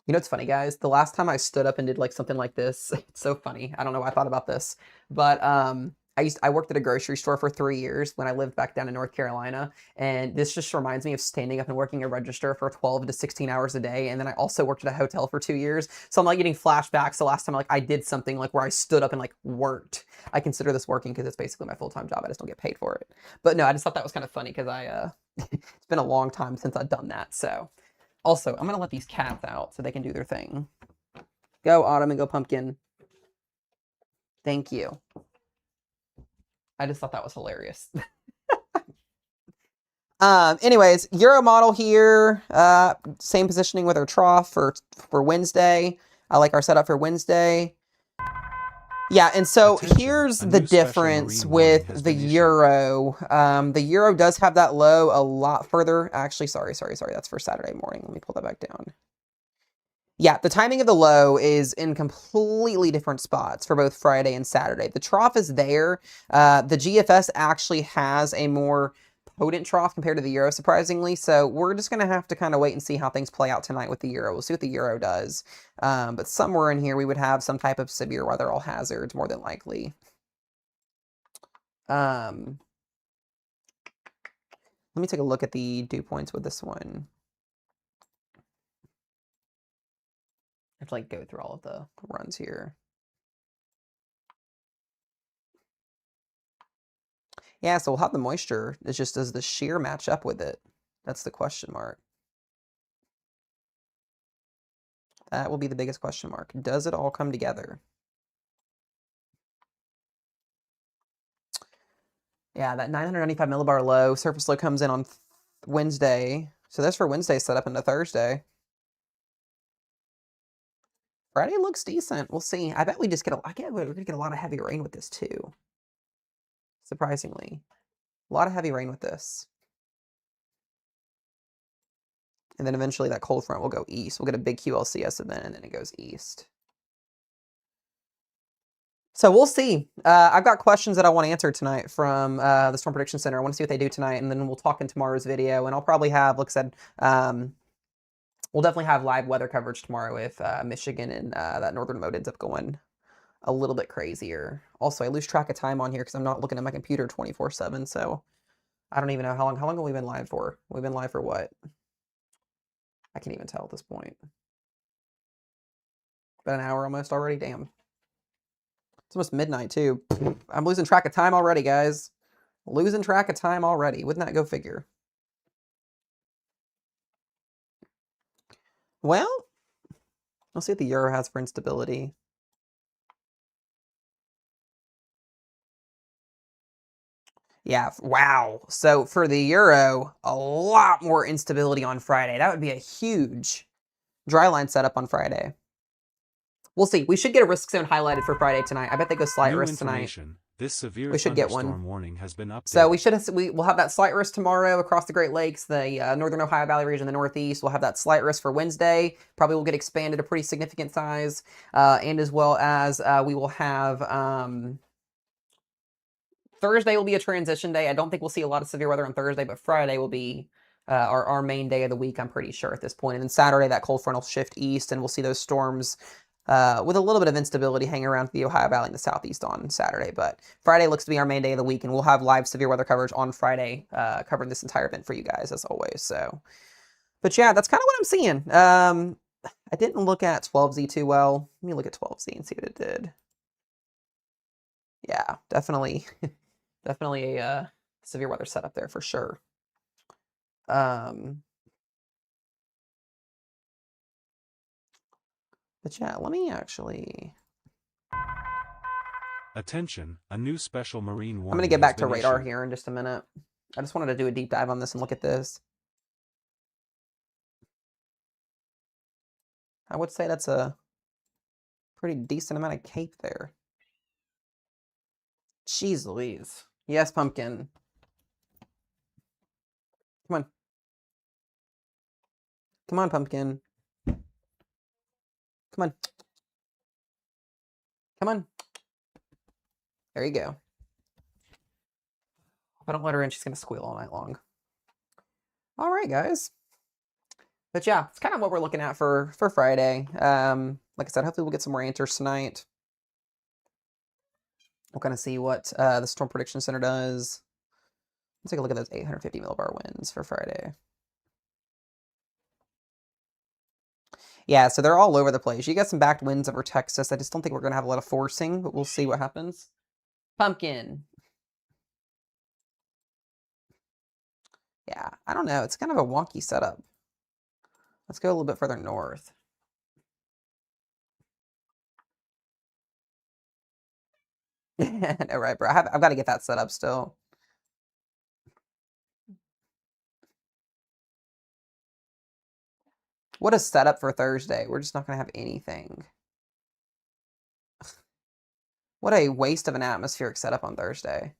It's funny, guys. The last time I stood up and did like something like this, it's so funny. I don't know why I thought about this, but I worked at a grocery store for 3 years when I lived back down in North Carolina, and this just reminds me of standing up and working a register for 12 to 16 hours a day. And then I also worked at a hotel for 2 years, so I'm like getting flashbacks. The last time I did something like where I stood up and like worked. I consider this working because it's basically my full-time job. I just don't get paid for it. But no, I just thought that was kind of funny because it's been a long time since I've done that. So. Also, I'm going to let these cats out so they can do their thing. Go, Autumn, and go, Pumpkin. Thank you. I just thought that was hilarious. Anyways, Euro model here. Same positioning with our trough for Wednesday. I like our setup for Wednesday. Yeah, and so here's the difference with the Euro. The Euro does have that low a lot further. Actually, sorry. That's for Saturday morning. Let me pull that back down. Yeah, the timing of the low is in completely different spots for both Friday and Saturday. The trough is there. The GFS actually has a more potent trough compared to the Euro, surprisingly. So we're just going to have to kind of wait and see how things play out tonight with the Euro. We'll see what the Euro does. But somewhere in here, we would have some type of severe weather all hazards, more than likely. Let me take a look at the dew points with this one. I have to go through all of the runs here. Yeah, so we'll have the moisture. It's just, does the shear match up with it? That's the question mark. That will be the biggest question mark. Does it all come together? Yeah, that 995 millibar low, surface low comes in on Wednesday. So that's for Wednesday set up into Thursday. Friday looks decent. We'll see. I bet we just we're going to get a lot of heavy rain with this too. Surprisingly. A lot of heavy rain with this. And then eventually that cold front will go east. We'll get a big QLCS event, and then it goes east. So we'll see. I've got questions that I want to answer tonight from the Storm Prediction Center. I want to see what they do tonight, and then we'll talk in tomorrow's video. And I'll probably have, like I said, we'll definitely have live weather coverage tomorrow if Michigan and that northern mode ends up going a little bit crazier. Also, I lose track of time on here because I'm not looking at my computer 24/7. So I don't even know how long have we been live for? We've been live for what? I can't even tell at this point. About an hour almost already. Damn. It's almost midnight, too. I'm losing track of time already, guys. Losing track of time already. Wouldn't that go figure? Well, let's see what the euro has for instability. Yeah, wow. So for the euro, a lot more instability on Friday. That would be a huge dry line setup on Friday. We'll see. We should get a risk zone highlighted for Friday tonight. I bet they go slight risk tonight. This severe We should get one. thunderstorm warning has been updated. So we'll have that slight risk tomorrow across the Great Lakes, the northern Ohio Valley region, the Northeast. We'll have that slight risk for Wednesday. Probably will get expanded to pretty significant size, and as well as we will have Thursday will be a transition day. I don't think we'll see a lot of severe weather on Thursday, but Friday will be our main day of the week, I'm pretty sure at this point. And then Saturday, that cold front will shift east, and we'll see those storms with a little bit of instability hanging around the Ohio Valley and the Southeast on Saturday. But Friday looks to be our main day of the week, and we'll have live severe weather coverage on Friday covering this entire event for you guys, as always. So, but yeah, that's kind of what I'm seeing. I didn't look at 12Z too well. Let me look at 12Z and see what it did. Yeah, definitely, definitely a severe weather setup there for sure. But yeah, let me actually... Attention, a new special marine warning. I'm going to get back to radar here in just a minute. I just wanted to do a deep dive on this and look at this. I would say that's a pretty decent amount of cape there. Jeez Louise. Yes, Pumpkin. Come on. Come on, Pumpkin. Come on. Come on. There you go. If I don't let her in, she's going to squeal all night long. All right, guys. But yeah, it's kind of what we're looking at for Friday. Like I said, hopefully we'll get some more answers tonight. We'll kind of see what the Storm Prediction Center does. Let's take a look at those 850 millibar winds for Friday. Yeah, so they're all over the place. You got some backed winds over Texas. I just don't think we're going to have a lot of forcing, but we'll see what happens. Pumpkin. Yeah, I don't know. It's kind of a wonky setup. Let's go a little bit further north. No, right, bro. I've got to get that set up still. What a setup for Thursday. We're just not going to have anything. What a waste of an atmospheric setup on Thursday.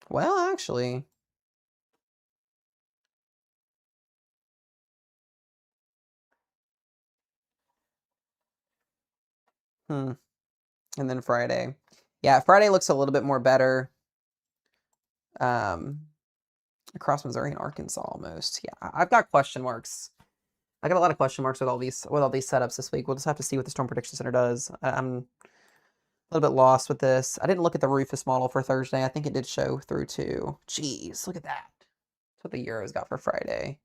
Well, actually... And then Friday. Yeah, Friday looks a little bit more better. Across Missouri and Arkansas almost. Yeah, I've got question marks. I got a lot of question marks with all these setups this week. We'll just have to see what the Storm Prediction Center does. I'm a little bit lost with this. I didn't look at the Rufus model for Thursday. I think it did show through too. Jeez, look at that. That's what the Euros got for Friday.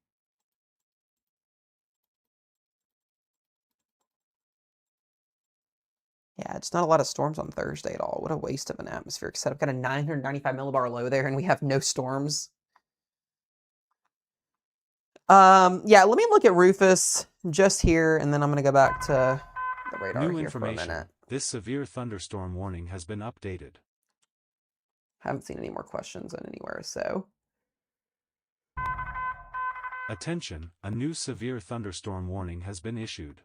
Yeah, it's not a lot of storms on Thursday at all. What a waste of an atmospheric setup. Got a 995 millibar low there, and we have no storms. Yeah, let me look at Rufus just here, and then I'm going to go back to the radar here for a minute. This severe thunderstorm warning has been updated. Haven't seen any more questions on anywhere, so... Attention, a new severe thunderstorm warning has been issued.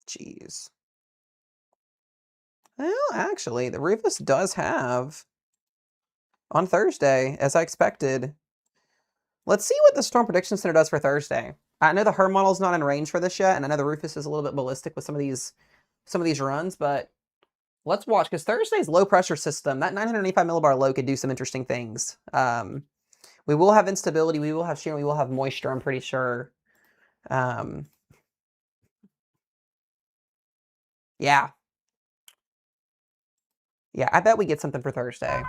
Jeez. Well, actually, the Rufus does have on Thursday, as I expected. Let's see what the Storm Prediction Center does for Thursday. I know the Herm model's not in range for this yet, and I know the Rufus is a little bit ballistic with some of these runs, but let's watch, because Thursday's low pressure system, that 985 millibar low could do some interesting things. We will have instability, we will have shear, we will have moisture, I'm pretty sure. Yeah. Yeah, I bet we get something for Thursday.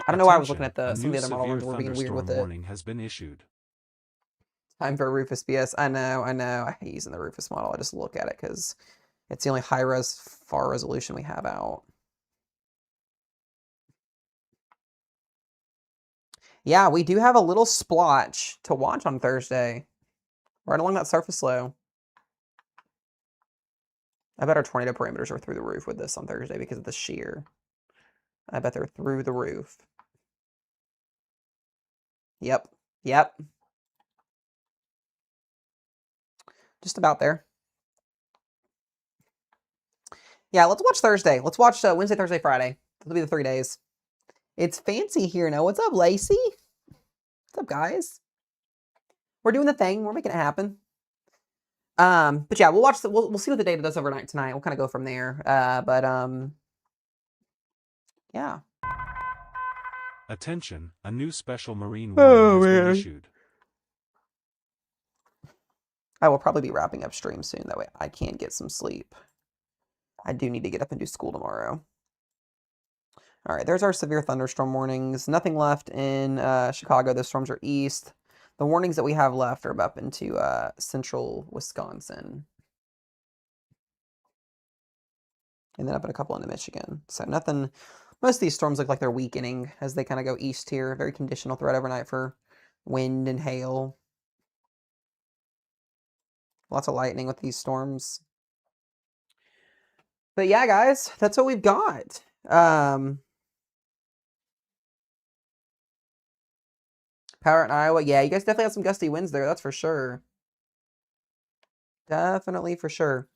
I don't know why I was looking at some of the other models were being weird with it. Warning has been issued. Time for Rufus BS. I know. I hate using the Rufus model. I just look at it because it's the only high-res, far resolution we have out. Yeah, we do have a little splotch to watch on Thursday. Right along that surface low. I bet our tornado parameters are through the roof with this on Thursday because of the shear. I bet they're through the roof. Yep. Yep. Just about there. Yeah, let's watch Thursday. Let's watch Wednesday, Thursday, Friday. That'll be the 3 days. It's fancy here now. What's up, Lacey? What's up, guys? We're doing the thing. We're making it happen. But yeah, we'll watch. We'll see what the data does overnight tonight. We'll kind of go from there. Yeah. Attention! A new special marine warning has been issued. I will probably be wrapping up stream soon. That way I can get some sleep. I do need to get up and do school tomorrow. All right, there's our severe thunderstorm warnings. Nothing left in Chicago. The storms are east. The warnings that we have left are up into central Wisconsin. And then up in a couple into Michigan. So nothing, most of these storms look like they're weakening as they kind of go east here. Very conditional threat overnight for wind and hail. Lots of lightning with these storms. But yeah, guys, that's what we've got. Power in Iowa. Yeah, you guys definitely have some gusty winds there. That's for sure. Definitely for sure.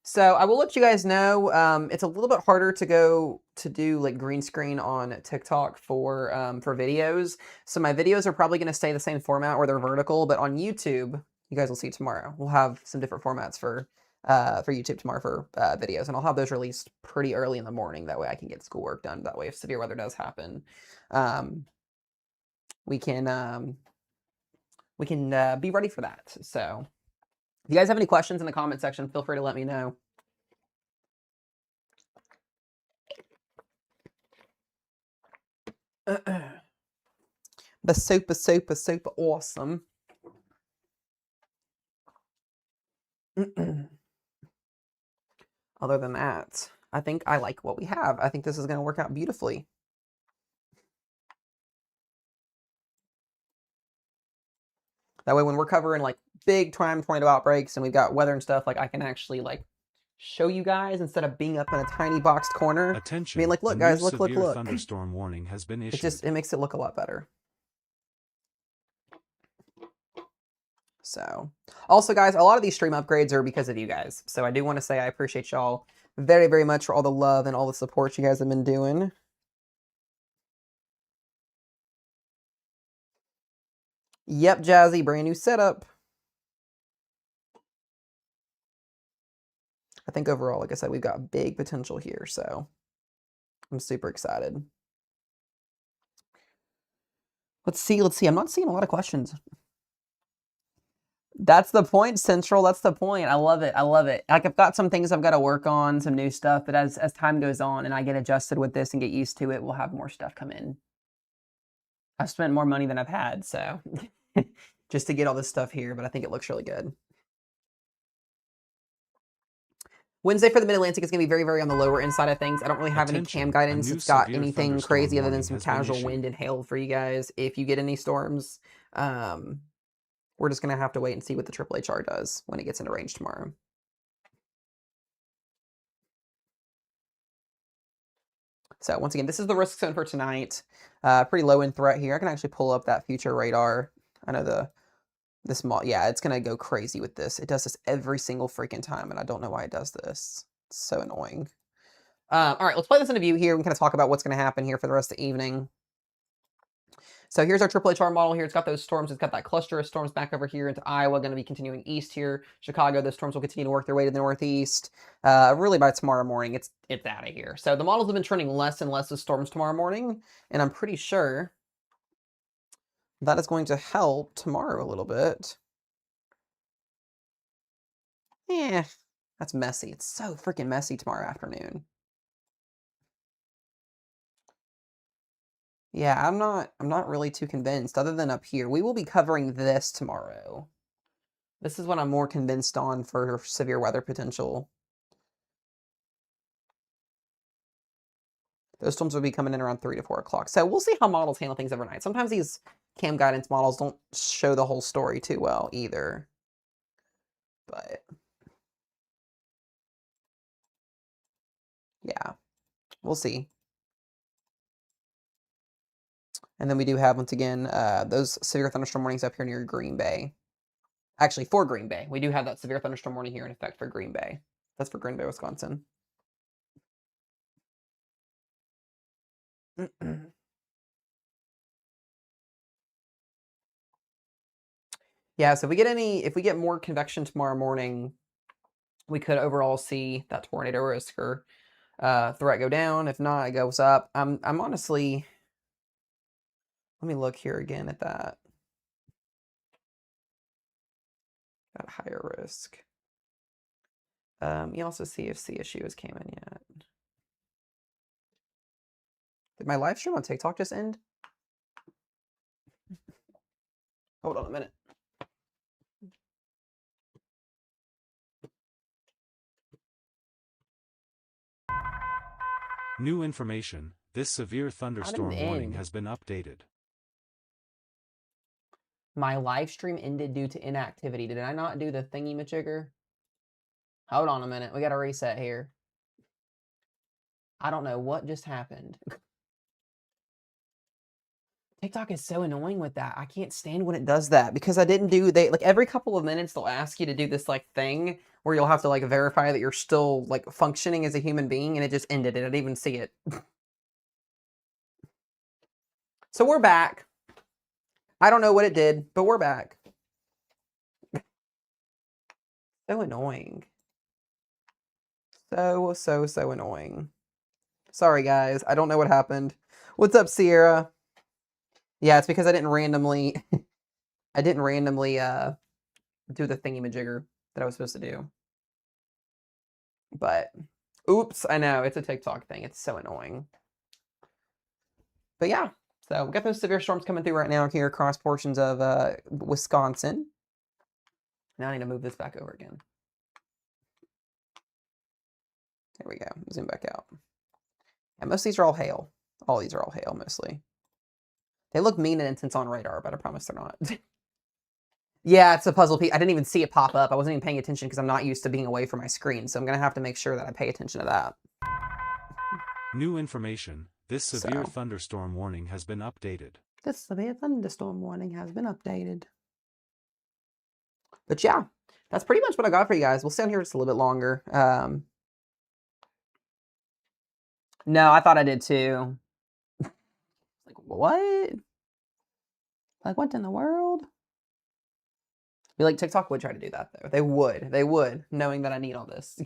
So I will let you guys know, it's a little bit harder to go to do like green screen on TikTok for videos. So my videos are probably going to stay the same format where they're vertical, but on YouTube, you guys will see tomorrow. We'll have some different formats for YouTube tomorrow for videos, and I'll have those released pretty early in the morning. That way I can get schoolwork done. That way if severe weather does happen, we can be ready for that. So if you guys have any questions in the comment section, feel free to let me know. The super awesome. Other than that, I think I like what we have. I think this is going to work out beautifully. That way when we're covering like big time tornado outbreaks and we've got weather and stuff, like I can actually like show you guys instead of being up in a tiny boxed corner. Attention! I mean, like, look, guys, look. Thunderstorm warning has been issued. It makes it look a lot better. So, also, guys, a lot of these stream upgrades are because of you guys. So I do want to say I appreciate y'all very, very much for all the love and all the support you guys have been doing. Yep, Jazzy, brand new setup. I think overall, like I said, we've got big potential here, so I'm super excited. Let's see. I'm not seeing a lot of questions. That's the point, Central. That's the point. I love it. Like, I've got some things I've got to work on, some new stuff, but as time goes on and I get adjusted with this and get used to it, we'll have more stuff come in. I've spent more money than I've had, so just to get all this stuff here, but I think it looks really good. Wednesday for the Mid-Atlantic is going to be very, very on the lower end side of things. I don't really have any cam guidance that's got anything crazy other than some casual wind and hail for you guys. If you get any storms, we're just going to have to wait and see what the AAA does when it gets into range tomorrow. So once again, this is the risk zone for tonight. Pretty low end threat here. I can actually pull up that future radar. I know yeah, it's going to go crazy with this. It does this every single freaking time, and I don't know why it does this. It's so annoying. All right, let's play this in a view here. We can kind of talk about what's going to happen here for the rest of the evening. So here's our Triple HR model here. It's got those storms. It's got that cluster of storms back over here into Iowa, going to be continuing east here. Chicago, those storms will continue to work their way to the northeast. Really by tomorrow morning, it's out of here. So the models have been trending less and less as storms tomorrow morning, and I'm pretty sure that is going to help tomorrow a little bit. Yeah, that's messy. It's so freaking messy tomorrow afternoon. Yeah, I'm not really too convinced, other than up here. We will be covering this tomorrow. This is what I'm more convinced on for severe weather potential. Those storms will be coming in around 3 to 4 o'clock. So we'll see how models handle things overnight. Sometimes these cam guidance models don't show the whole story too well either. But yeah, we'll see. And then we do have, once again, those severe thunderstorm warnings up here near Green Bay. Actually, for Green Bay. We do have that severe thunderstorm warning here in effect for Green Bay. That's for Green Bay, Wisconsin. Yeah, so if we get more convection tomorrow morning, we could overall see that tornado risk or threat go down. If not, it goes up. I'm honestly, let me look here again at that. Got higher risk. You also see if CSU has came in yet. Did my live stream on TikTok just end? Hold on a minute. New information, this severe thunderstorm warning end? has been updated. My live stream ended due to inactivity. Did I not do the thingy-majigger? Hold on a minute. We got to reset here. I don't know what just happened. TikTok is so annoying with that. I can't stand when it does that because I didn't do like every couple of minutes they'll ask you to do this like thing where you'll have to like verify that you're still like functioning as a human being, and it just ended it. I didn't even see it. So we're back. I don't know what it did, but we're back. So annoying. So annoying. Sorry guys, I don't know what happened. What's up, Sierra? Yeah, it's because I didn't randomly do the thingy-majigger that I was supposed to do. But oops, I know, it's a TikTok thing. It's so annoying. But yeah, so we've got those severe storms coming through right now here across portions of Wisconsin. Now I need to move this back over again. There we go. Zoom back out. And most of these are all hail. All these are all hail, mostly. They look mean and intense on radar, but I promise they're not. Yeah, it's a puzzle piece. I didn't even see it pop up. I wasn't even paying attention because I'm not used to being away from my screen. So I'm going to have to make sure that I pay attention to that. New information, this severe thunderstorm warning has been updated. This severe thunderstorm warning has been updated. But yeah, that's pretty much what I got for you guys. We'll stay on here just a little bit longer. No, I thought I did too. Like, what? Like, what in the world? I feel like TikTok would try to do that, though. They would, knowing that I need all this.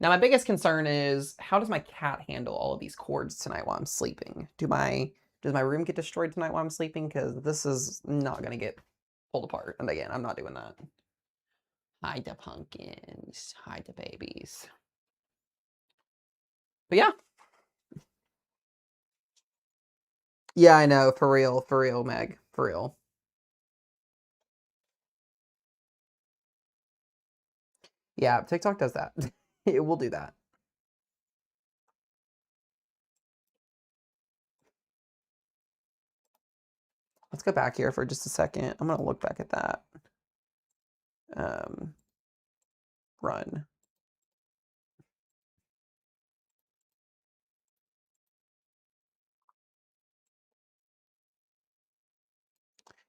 Now, my biggest concern is, how does my cat handle all of these cords tonight while I'm sleeping? Does my room get destroyed tonight while I'm sleeping? Because this is not going to get pulled apart. And again, I'm not doing that. Hide the pumpkins. Hide the babies. But yeah. Yeah, I know. For real, Meg. For real. Yeah, TikTok does that. It will do that. Let's go back here for just a second. I'm going to look back at that. Run.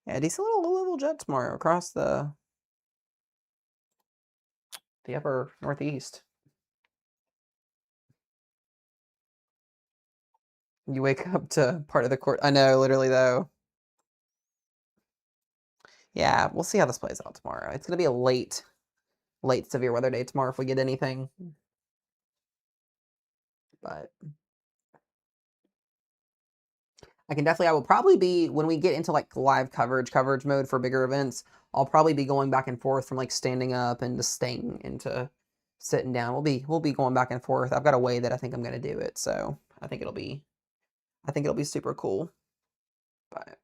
Yeah, decent little jet tomorrow across the upper northeast. You wake up to part of the court. I know, literally, though. Yeah, we'll see how this plays out tomorrow. It's going to be a late severe weather day tomorrow if we get anything. But I will probably be, when we get into like live coverage mode for bigger events, I'll probably be going back and forth from like standing up and just staying into sitting down. We'll be going back and forth. I've got a way that I think I'm going to do it, so I think it'll be super cool. But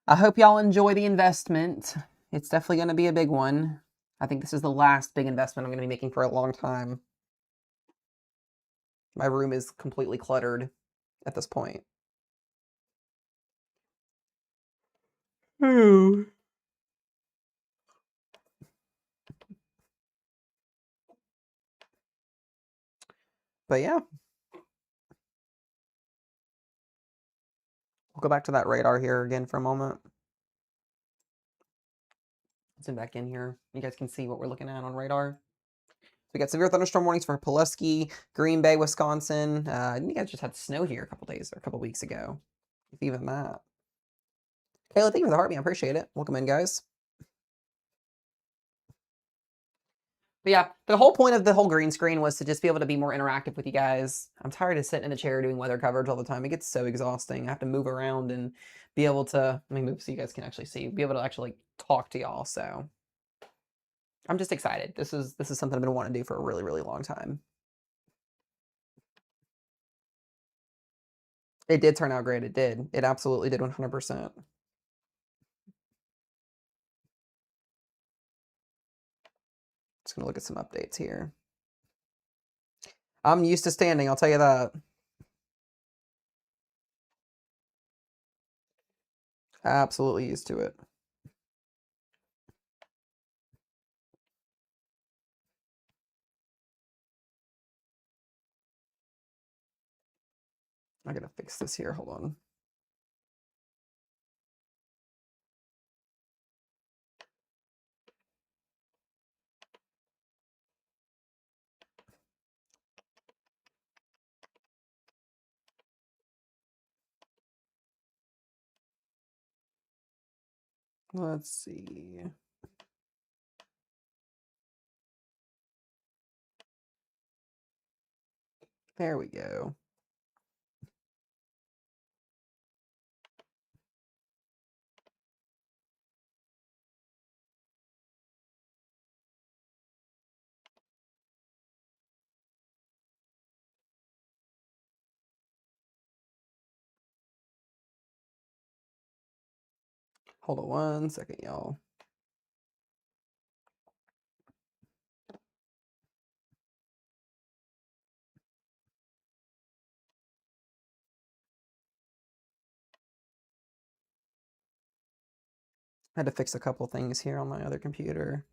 I hope y'all enjoy the investment. It's definitely going to be a big one. I think this is the last big investment I'm going to be making for a long time. My room is completely cluttered at this point. Oh. But yeah. We'll go back to that radar here again for a moment. Zoom back in here. You guys can see what we're looking at on radar. So we got severe thunderstorm warnings for Pulaski, Green Bay, Wisconsin. You guys just had snow here a couple weeks ago. If even that. Kayla, thank you for the heartbeat. I appreciate it. Welcome in, guys. But yeah, the whole point of the whole green screen was to just be able to be more interactive with you guys. I'm tired of sitting in the chair doing weather coverage all the time. It gets so exhausting. I have to move around and be able to, let me move so you guys can actually see, be able to actually talk to y'all. So I'm just excited. This is something I've been wanting to do for a really, really long time. It did turn out great. It did. It absolutely did 100%. Just gonna look at some updates here. I'm used to standing, I'll tell you that. Absolutely used to it. I gotta fix this here. Hold on. Let's see. There we go. Hold on 1 second, y'all. I had to fix a couple things here on my other computer.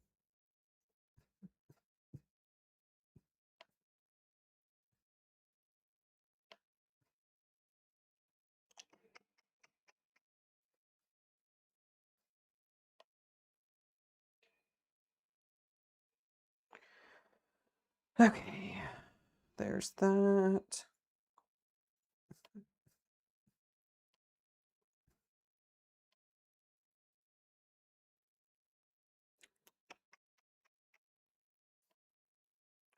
Okay, there's that.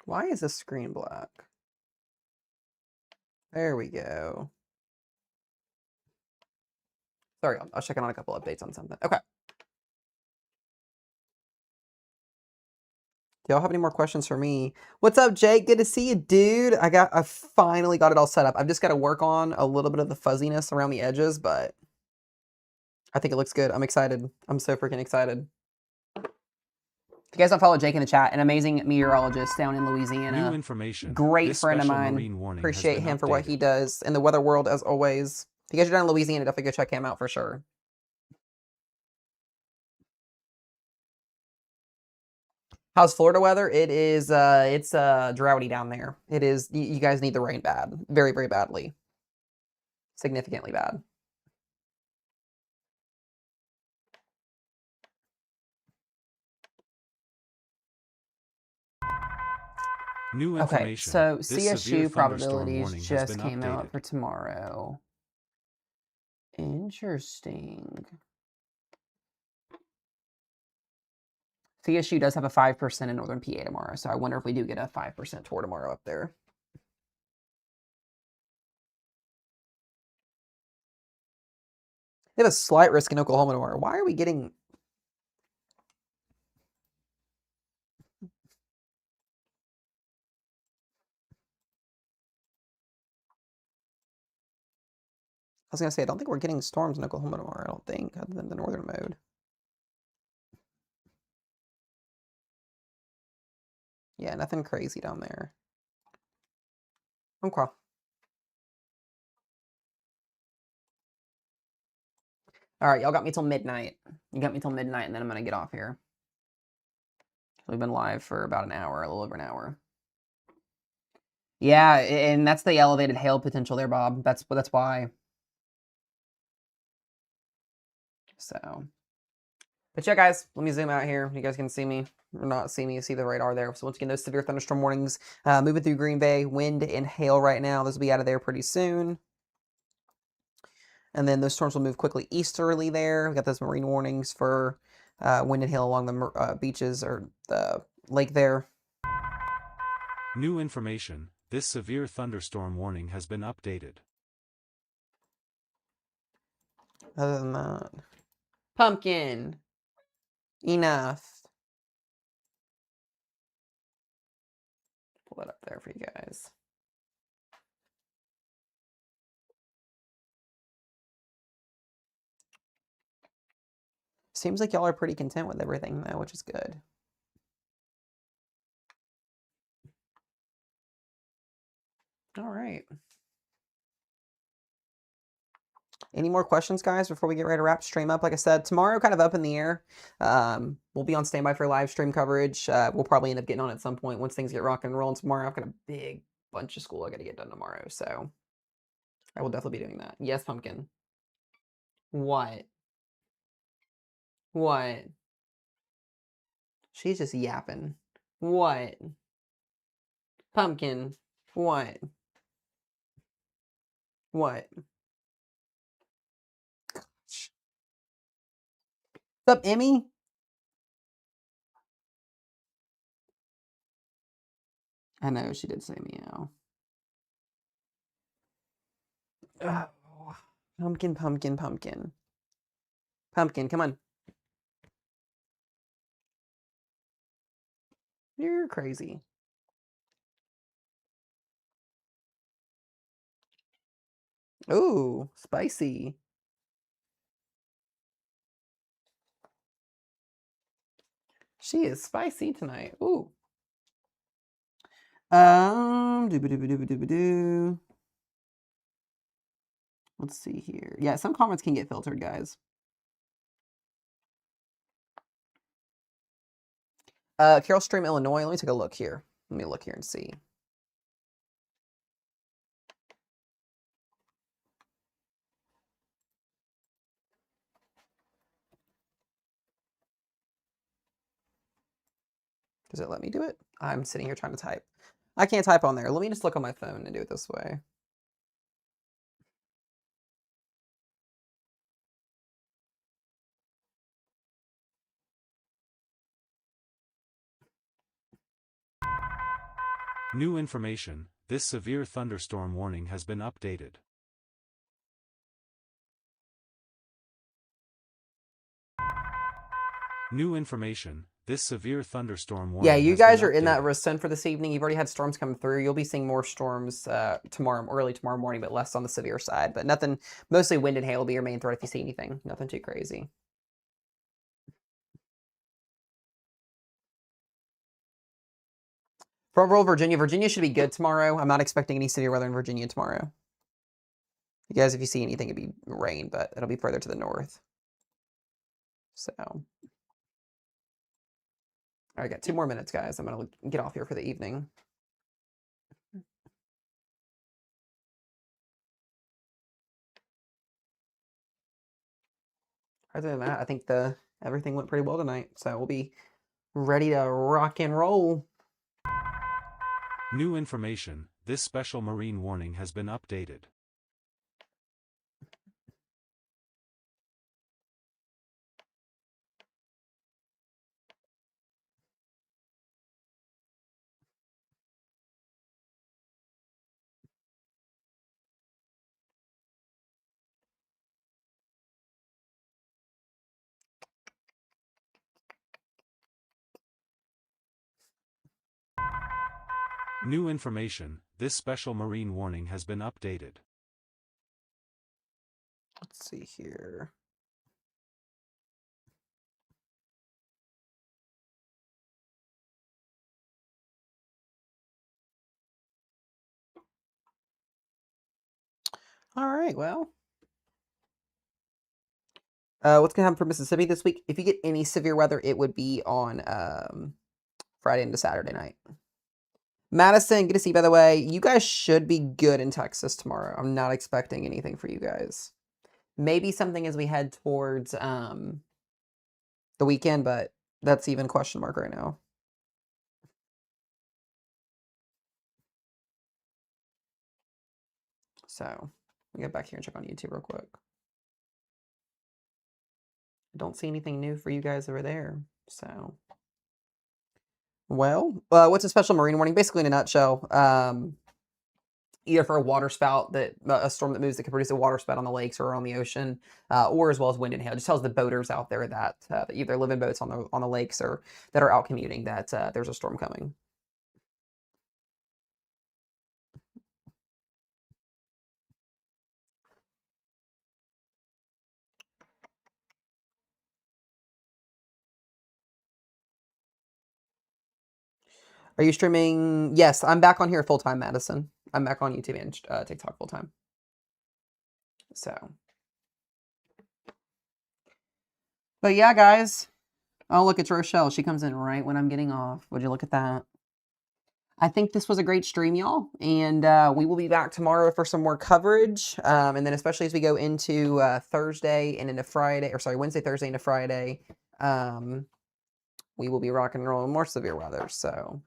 Why is this screen black? There we go. Sorry, I was checking on a couple updates on something. Okay. Do y'all have any more questions for me? What's up, Jake? Good to see you, dude. I finally got it all set up. I've just got to work on a little bit of the fuzziness around the edges, but I think it looks good. I'm excited. I'm so freaking excited. If you guys don't follow Jake in the chat, an amazing meteorologist down in Louisiana. New information. Great friend of mine. Appreciate him for what he does in the weather world as always. If you guys are down in Louisiana, definitely go check him out for sure. How's Florida weather? It is it's droughty down there. It is, you guys need the rain bad. Very, very badly. Significantly bad. New Okay, information. so This severe CSU thunderstorm probabilities warning has just been came out updated. for tomorrow. Interesting. CSU does have a 5% in Northern PA tomorrow, so I wonder if we do get a 5% tour tomorrow up there. They have a slight risk in Oklahoma tomorrow. Why are we getting... I was going to say, I don't think we're getting storms in Oklahoma tomorrow, I don't think, other than the northern mode. Yeah, nothing crazy down there. Okay. All right, y'all got me till midnight. You got me till midnight, and then I'm going to get off here. We've been live for about an hour, a little over an hour. Yeah, and that's the elevated hail potential there, Bob. That's why. So, but yeah, guys, let me zoom out here. You guys can see me, or not see me, see the radar there. So once again, those severe thunderstorm warnings moving through Green Bay, wind and hail right now. Those will be out of there pretty soon. And then those storms will move quickly easterly there. We got those marine warnings for wind and hail along the beaches or the lake there. New information. This severe thunderstorm warning has been updated. Other than that, pumpkin. Enough. Pull it up there for you guys. Seems like y'all are pretty content with everything though, which is good. All right. Any more questions, guys, before we get ready to wrap stream up? Like I said, tomorrow kind of up in the air. We'll be on standby for live stream coverage. We'll probably end up getting on at some point once things get rock and rolling tomorrow. I've got a big bunch of school I got to get done tomorrow, so I will definitely be doing that. Yes, Pumpkin. What? What? She's just yapping. What? Pumpkin. What? What? What's up, Emmy? I know, she did say meow. Oh, pumpkin, pumpkin, pumpkin. Pumpkin, come on. You're crazy. Ooh, spicy. She is spicy tonight. Ooh. Doo-ba-doo-ba-doo-ba-doo-ba-doo. Let's see here. Yeah, some comments can get filtered, guys. Carroll Stream, Illinois. Let me take a look here. Let me look here and see. Does it let me do it? I'm sitting here trying to type. I can't type on there. Let me just look on my phone and do it this way. New information. This severe thunderstorm warning has been updated. New information. This severe thunderstorm warning. Yeah, you guys are in that risk zone for this evening. You've already had storms come through. You'll be seeing more storms early tomorrow morning, but less on the severe side. But nothing, mostly wind and hail will be your main threat if you see anything. Nothing too crazy. For overall Virginia, Virginia should be good tomorrow. I'm not expecting any severe weather in Virginia tomorrow. You guys, if you see anything, it'd be rain, but it'll be further to the north. So, all right, got 2 more minutes, guys. I'm gonna get off here for the evening. Other than that, I think everything went pretty well tonight. So we'll be ready to rock and roll. New information, this special marine warning has been updated. New information, this special marine warning has been updated. Let's see here. All right, well. What's going to happen for Mississippi this week? If you get any severe weather, it would be on Friday into Saturday night. Madison, good to see you, by the way. You guys should be good in Texas tomorrow. I'm not expecting anything for you guys. Maybe something as we head towards the weekend, but that's even question mark right now. So, let me get back here and check on YouTube real quick. I don't see anything new for you guys over there, so. Well, what's a special marine warning? Basically, in a nutshell, either for a water spout, that a storm that moves that can produce a water spout on the lakes or on the ocean, or as well as wind and hail. It just tells the boaters out there that either live in boats on the lakes or that are out commuting that there's a storm coming. Are you streaming? Yes, I'm back on here full time, Madison. I'm back on YouTube and TikTok full time. So, but yeah, guys. Oh, look, it's Rochelle. She comes in right when I'm getting off. Would you look at that? I think this was a great stream, y'all. And we will be back tomorrow for some more coverage. And then especially as we go into Thursday and into Friday, or sorry, Wednesday, Thursday, into Friday, we will be rock and rolling more severe weather. So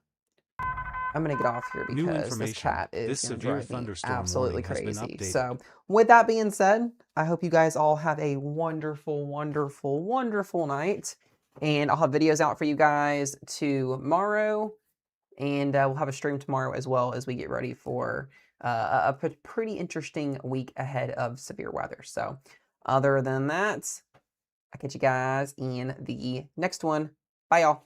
I'm going to get off here because this cat is going to drive me absolutely crazy. So with that being said, I hope you guys all have a wonderful, wonderful, wonderful night. And I'll have videos out for you guys tomorrow. And we'll have a stream tomorrow as well as we get ready for a pretty interesting week ahead of severe weather. So other than that, I'll catch you guys in the next one. Bye, y'all.